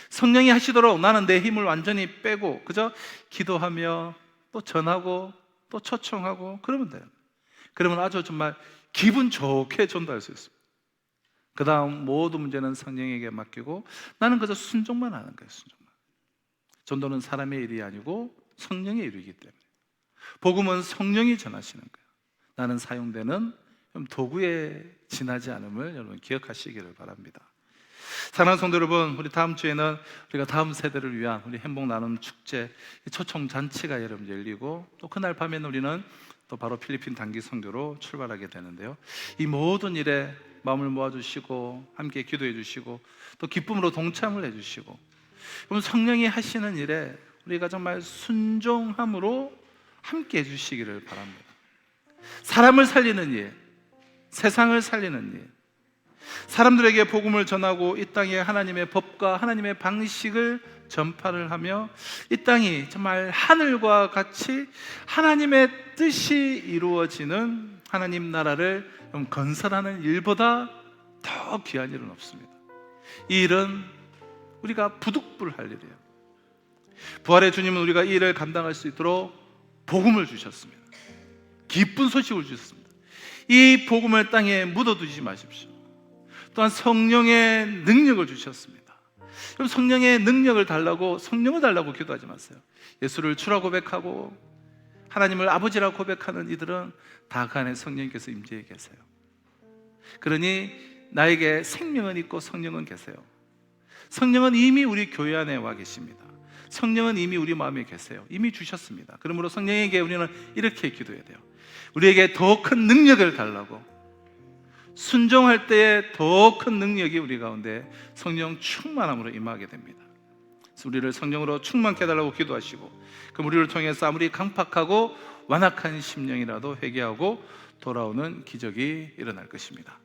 성령이 하시도록 나는 내 힘을 완전히 빼고 그저 기도하며 또 전하고 또 초청하고 그러면 돼요. 그러면 아주 정말 기분 좋게 전도할 수 있습니다. 그 다음 모든 문제는 성령에게 맡기고 나는 그저 순종만 하는 거예요. 순종만. 전도는 사람의 일이 아니고 성령의 일이기 때문에 복음은 성령이 전하시는 거예요. 나는 사용되는 도구에 지나지 않음을 여러분 기억하시기를 바랍니다. 사랑하는 성도 여러분, 우리 다음 주에는 우리가 다음 세대를 위한 우리 행복 나눔 축제 초청 잔치가 여러분 열리고 또 그날 밤에는 우리는 또 바로 필리핀 단기 선교로 출발하게 되는데요. 이 모든 일에 마음을 모아주시고 함께 기도해 주시고 또 기쁨으로 동참을 해주시고 그럼 성령이 하시는 일에 우리가 정말 순종함으로 함께 해주시기를 바랍니다. 사람을 살리는 일, 세상을 살리는 일, 사람들에게 복음을 전하고 이 땅에 하나님의 법과 하나님의 방식을 전파를 하며 이 땅이 정말 하늘과 같이 하나님의 뜻이 이루어지는 하나님 나라를 건설하는 일보다 더 귀한 일은 없습니다. 이 일은 우리가 부득불할 일이에요. 부활의 주님은 우리가 이 일을 감당할 수 있도록 복음을 주셨습니다. 기쁜 소식을 주셨습니다. 이 복음을 땅에 묻어두지 마십시오. 또한 성령의 능력을 주셨습니다. 그럼 성령의 능력을 달라고, 성령을 달라고 기도하지 마세요. 예수를 주라 고백하고 하나님을 아버지라 고백하는 이들은 다 그 안에 성령께서 임재해 계세요. 그러니 나에게 생명은 있고 성령은 계세요. 성령은 이미 우리 교회 안에 와 계십니다. 성령은 이미 우리 마음에 계세요. 이미 주셨습니다. 그러므로 성령에게 우리는 이렇게 기도해야 돼요. 우리에게 더 큰 능력을 달라고, 순종할 때에 더 큰 능력이 우리 가운데 성령 충만함으로 임하게 됩니다. 그래서 우리를 성령으로 충만케 해달라고 기도하시고, 그럼 우리를 통해서 아무리 강팍하고 완악한 심령이라도 회개하고 돌아오는 기적이 일어날 것입니다.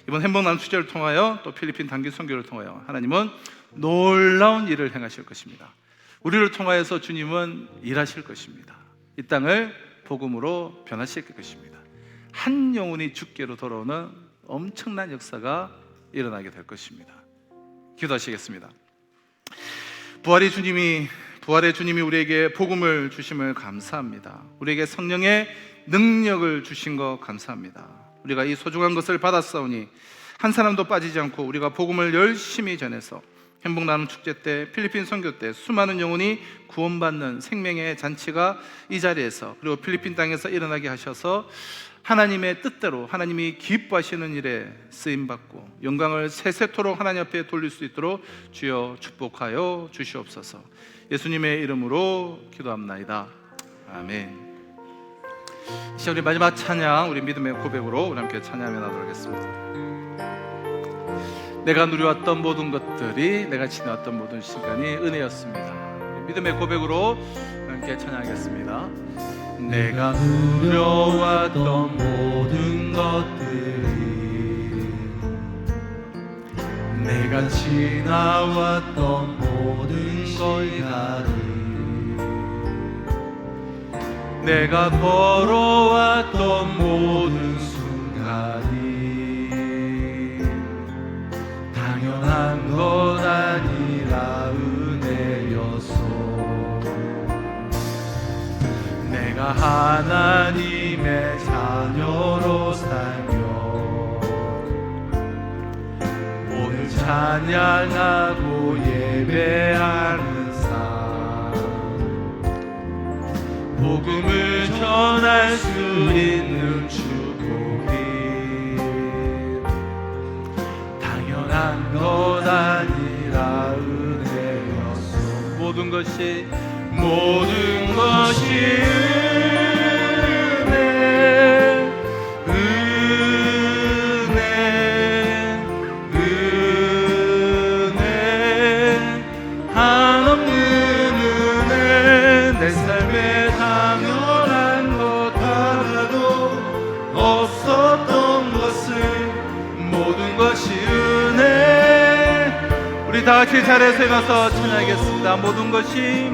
이번 행복나눔 축제를 통하여 또 필리핀 단기 선교를 통하여 하나님은 놀라운 일을 행하실 것입니다. 우리를 통하여서 주님은 일하실 것입니다. 이 땅을 복음으로 변화시킬 것입니다. 한 영혼이 주께로 돌아오는 엄청난 역사가 일어나게 될 것입니다. 기도하시겠습니다. 부활의 주님이 우리에게 복음을 주심을 감사합니다. 우리에게 성령의 능력을 주신 것 감사합니다. 우리가 이 소중한 것을 받았사오니 한 사람도 빠지지 않고 우리가 복음을 열심히 전해서 행복나눔 축제 때, 필리핀 선교 때 수많은 영혼이 구원받는 생명의 잔치가 이 자리에서, 그리고 필리핀 땅에서 일어나게 하셔서 하나님의 뜻대로 하나님이 기뻐하시는 일에 쓰임받고 영광을 세세토록 하나님 앞에 돌릴 수 있도록 주여 축복하여 주시옵소서. 예수님의 이름으로 기도합나이다. 아멘. 이제 우리 마지막 찬양, 우리 믿음의 고백으로 우리 함께 찬양하며 나도록 하겠습니다. 내가 누려왔던 모든 것들이, 내가 지나왔던 모든 시간이 은혜였습니다. 믿음의 고백으로 함께 찬양하겠습니다. 내가 누려왔던 모든 것들이, 내가 지나왔던 모든 시간이, 내가 걸어왔던 모든 순간이 당연한 것 아니라 은혜였소. 내가 하나님의 자녀로 살며 오늘 찬양하고 예배하는 삶, 복음을 전할 수 있는 축복이 당연한 것 아니라 은혜였소. 모든 것이 은혜, 한없는 은혜. 내 삶에 당연한 것 하나도 없었던 것을 모든 것이 은혜. 우리 다 같이 같이 자리에서 일어나서 찬양하겠습니다. 모든 것이 은혜,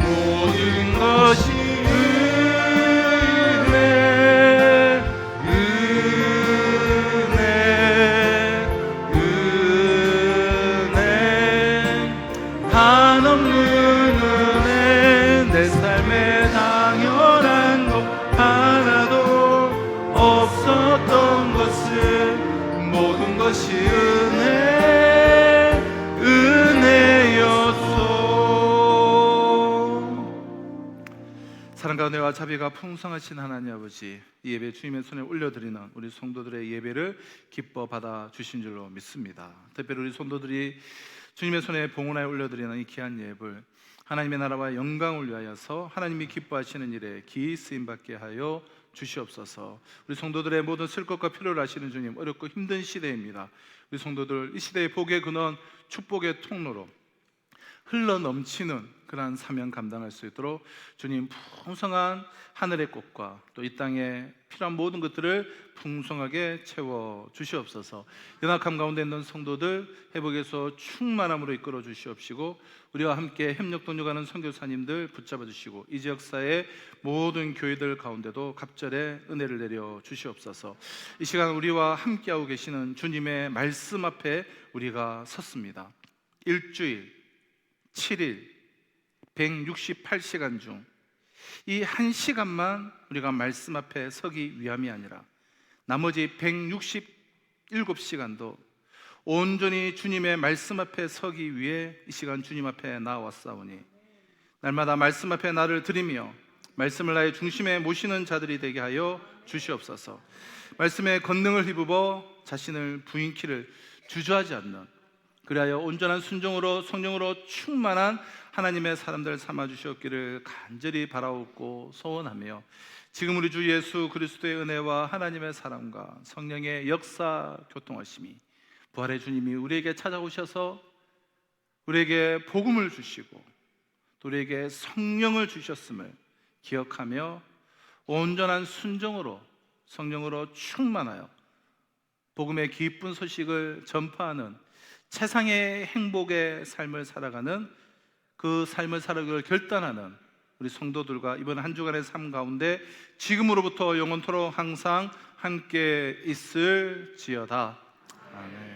한없는 은혜, 내 삶에 당연한 것 하나도 없었던 것을 모든 것이 사랑과 은혜와 자비가 풍성하신 하나님 아버지, 이 예배 주님의 손에 올려드리는 우리 성도들의 예배를 기뻐 받아 주신 줄로 믿습니다. 특별히 우리 성도들이 주님의 손에 봉헌하여 올려드리는 이 귀한 예배를 하나님의 나라와 영광을 위하여서 하나님이 기뻐하시는 일에 기이 쓰임받게 하여 주시옵소서. 우리 성도들의 모든 쓸 것과 필요를 아시는 주님, 어렵고 힘든 시대입니다. 우리 성도들 이 시대의 복의 근원, 축복의 통로로 흘러 넘치는 그러한 사명 감당할 수 있도록 주님 풍성한 하늘의 꽃과 또 이 땅에 필요한 모든 것들을 풍성하게 채워 주시옵소서. 연약함 가운데 있는 성도들 회복에서 충만함으로 이끌어 주시옵시고, 우리와 함께 협력 동력하는 선교사님들 붙잡아 주시고, 이 지역사의 모든 교회들 가운데도 갑절의 은혜를 내려 주시옵소서. 이 시간 우리와 함께하고 계시는 주님의 말씀 앞에 우리가 섰습니다. 일주일 7일 168시간 중 이 1시간만 우리가 말씀 앞에 서기 위함이 아니라 나머지 167시간도 온전히 주님의 말씀 앞에 서기 위해 이 시간 주님 앞에 나왔사오니, 날마다 말씀 앞에 나를 드리며 말씀을 나의 중심에 모시는 자들이 되게 하여 주시옵소서. 말씀의 권능을 힘입어 자신을 부인키를 주저하지 않는, 그리하여 온전한 순종으로 성령으로 충만한 하나님의 사람들 삼아 주시옵기를 간절히 바라옵고 소원하며, 지금 우리 주 예수 그리스도의 은혜와 하나님의 사랑과 성령의 역사 교통하심이, 부활의 주님이 우리에게 찾아오셔서 우리에게 복음을 주시고 또 우리에게 성령을 주셨음을 기억하며 온전한 순종으로 성령으로 충만하여 복음의 기쁜 소식을 전파하는 세상의 행복의 삶을 살아가는, 그 삶을 살아가기를 결단하는 우리 성도들과 이번 한 주간의 삶 가운데 지금으로부터 영원토록 항상 함께 있을지어다. 아멘.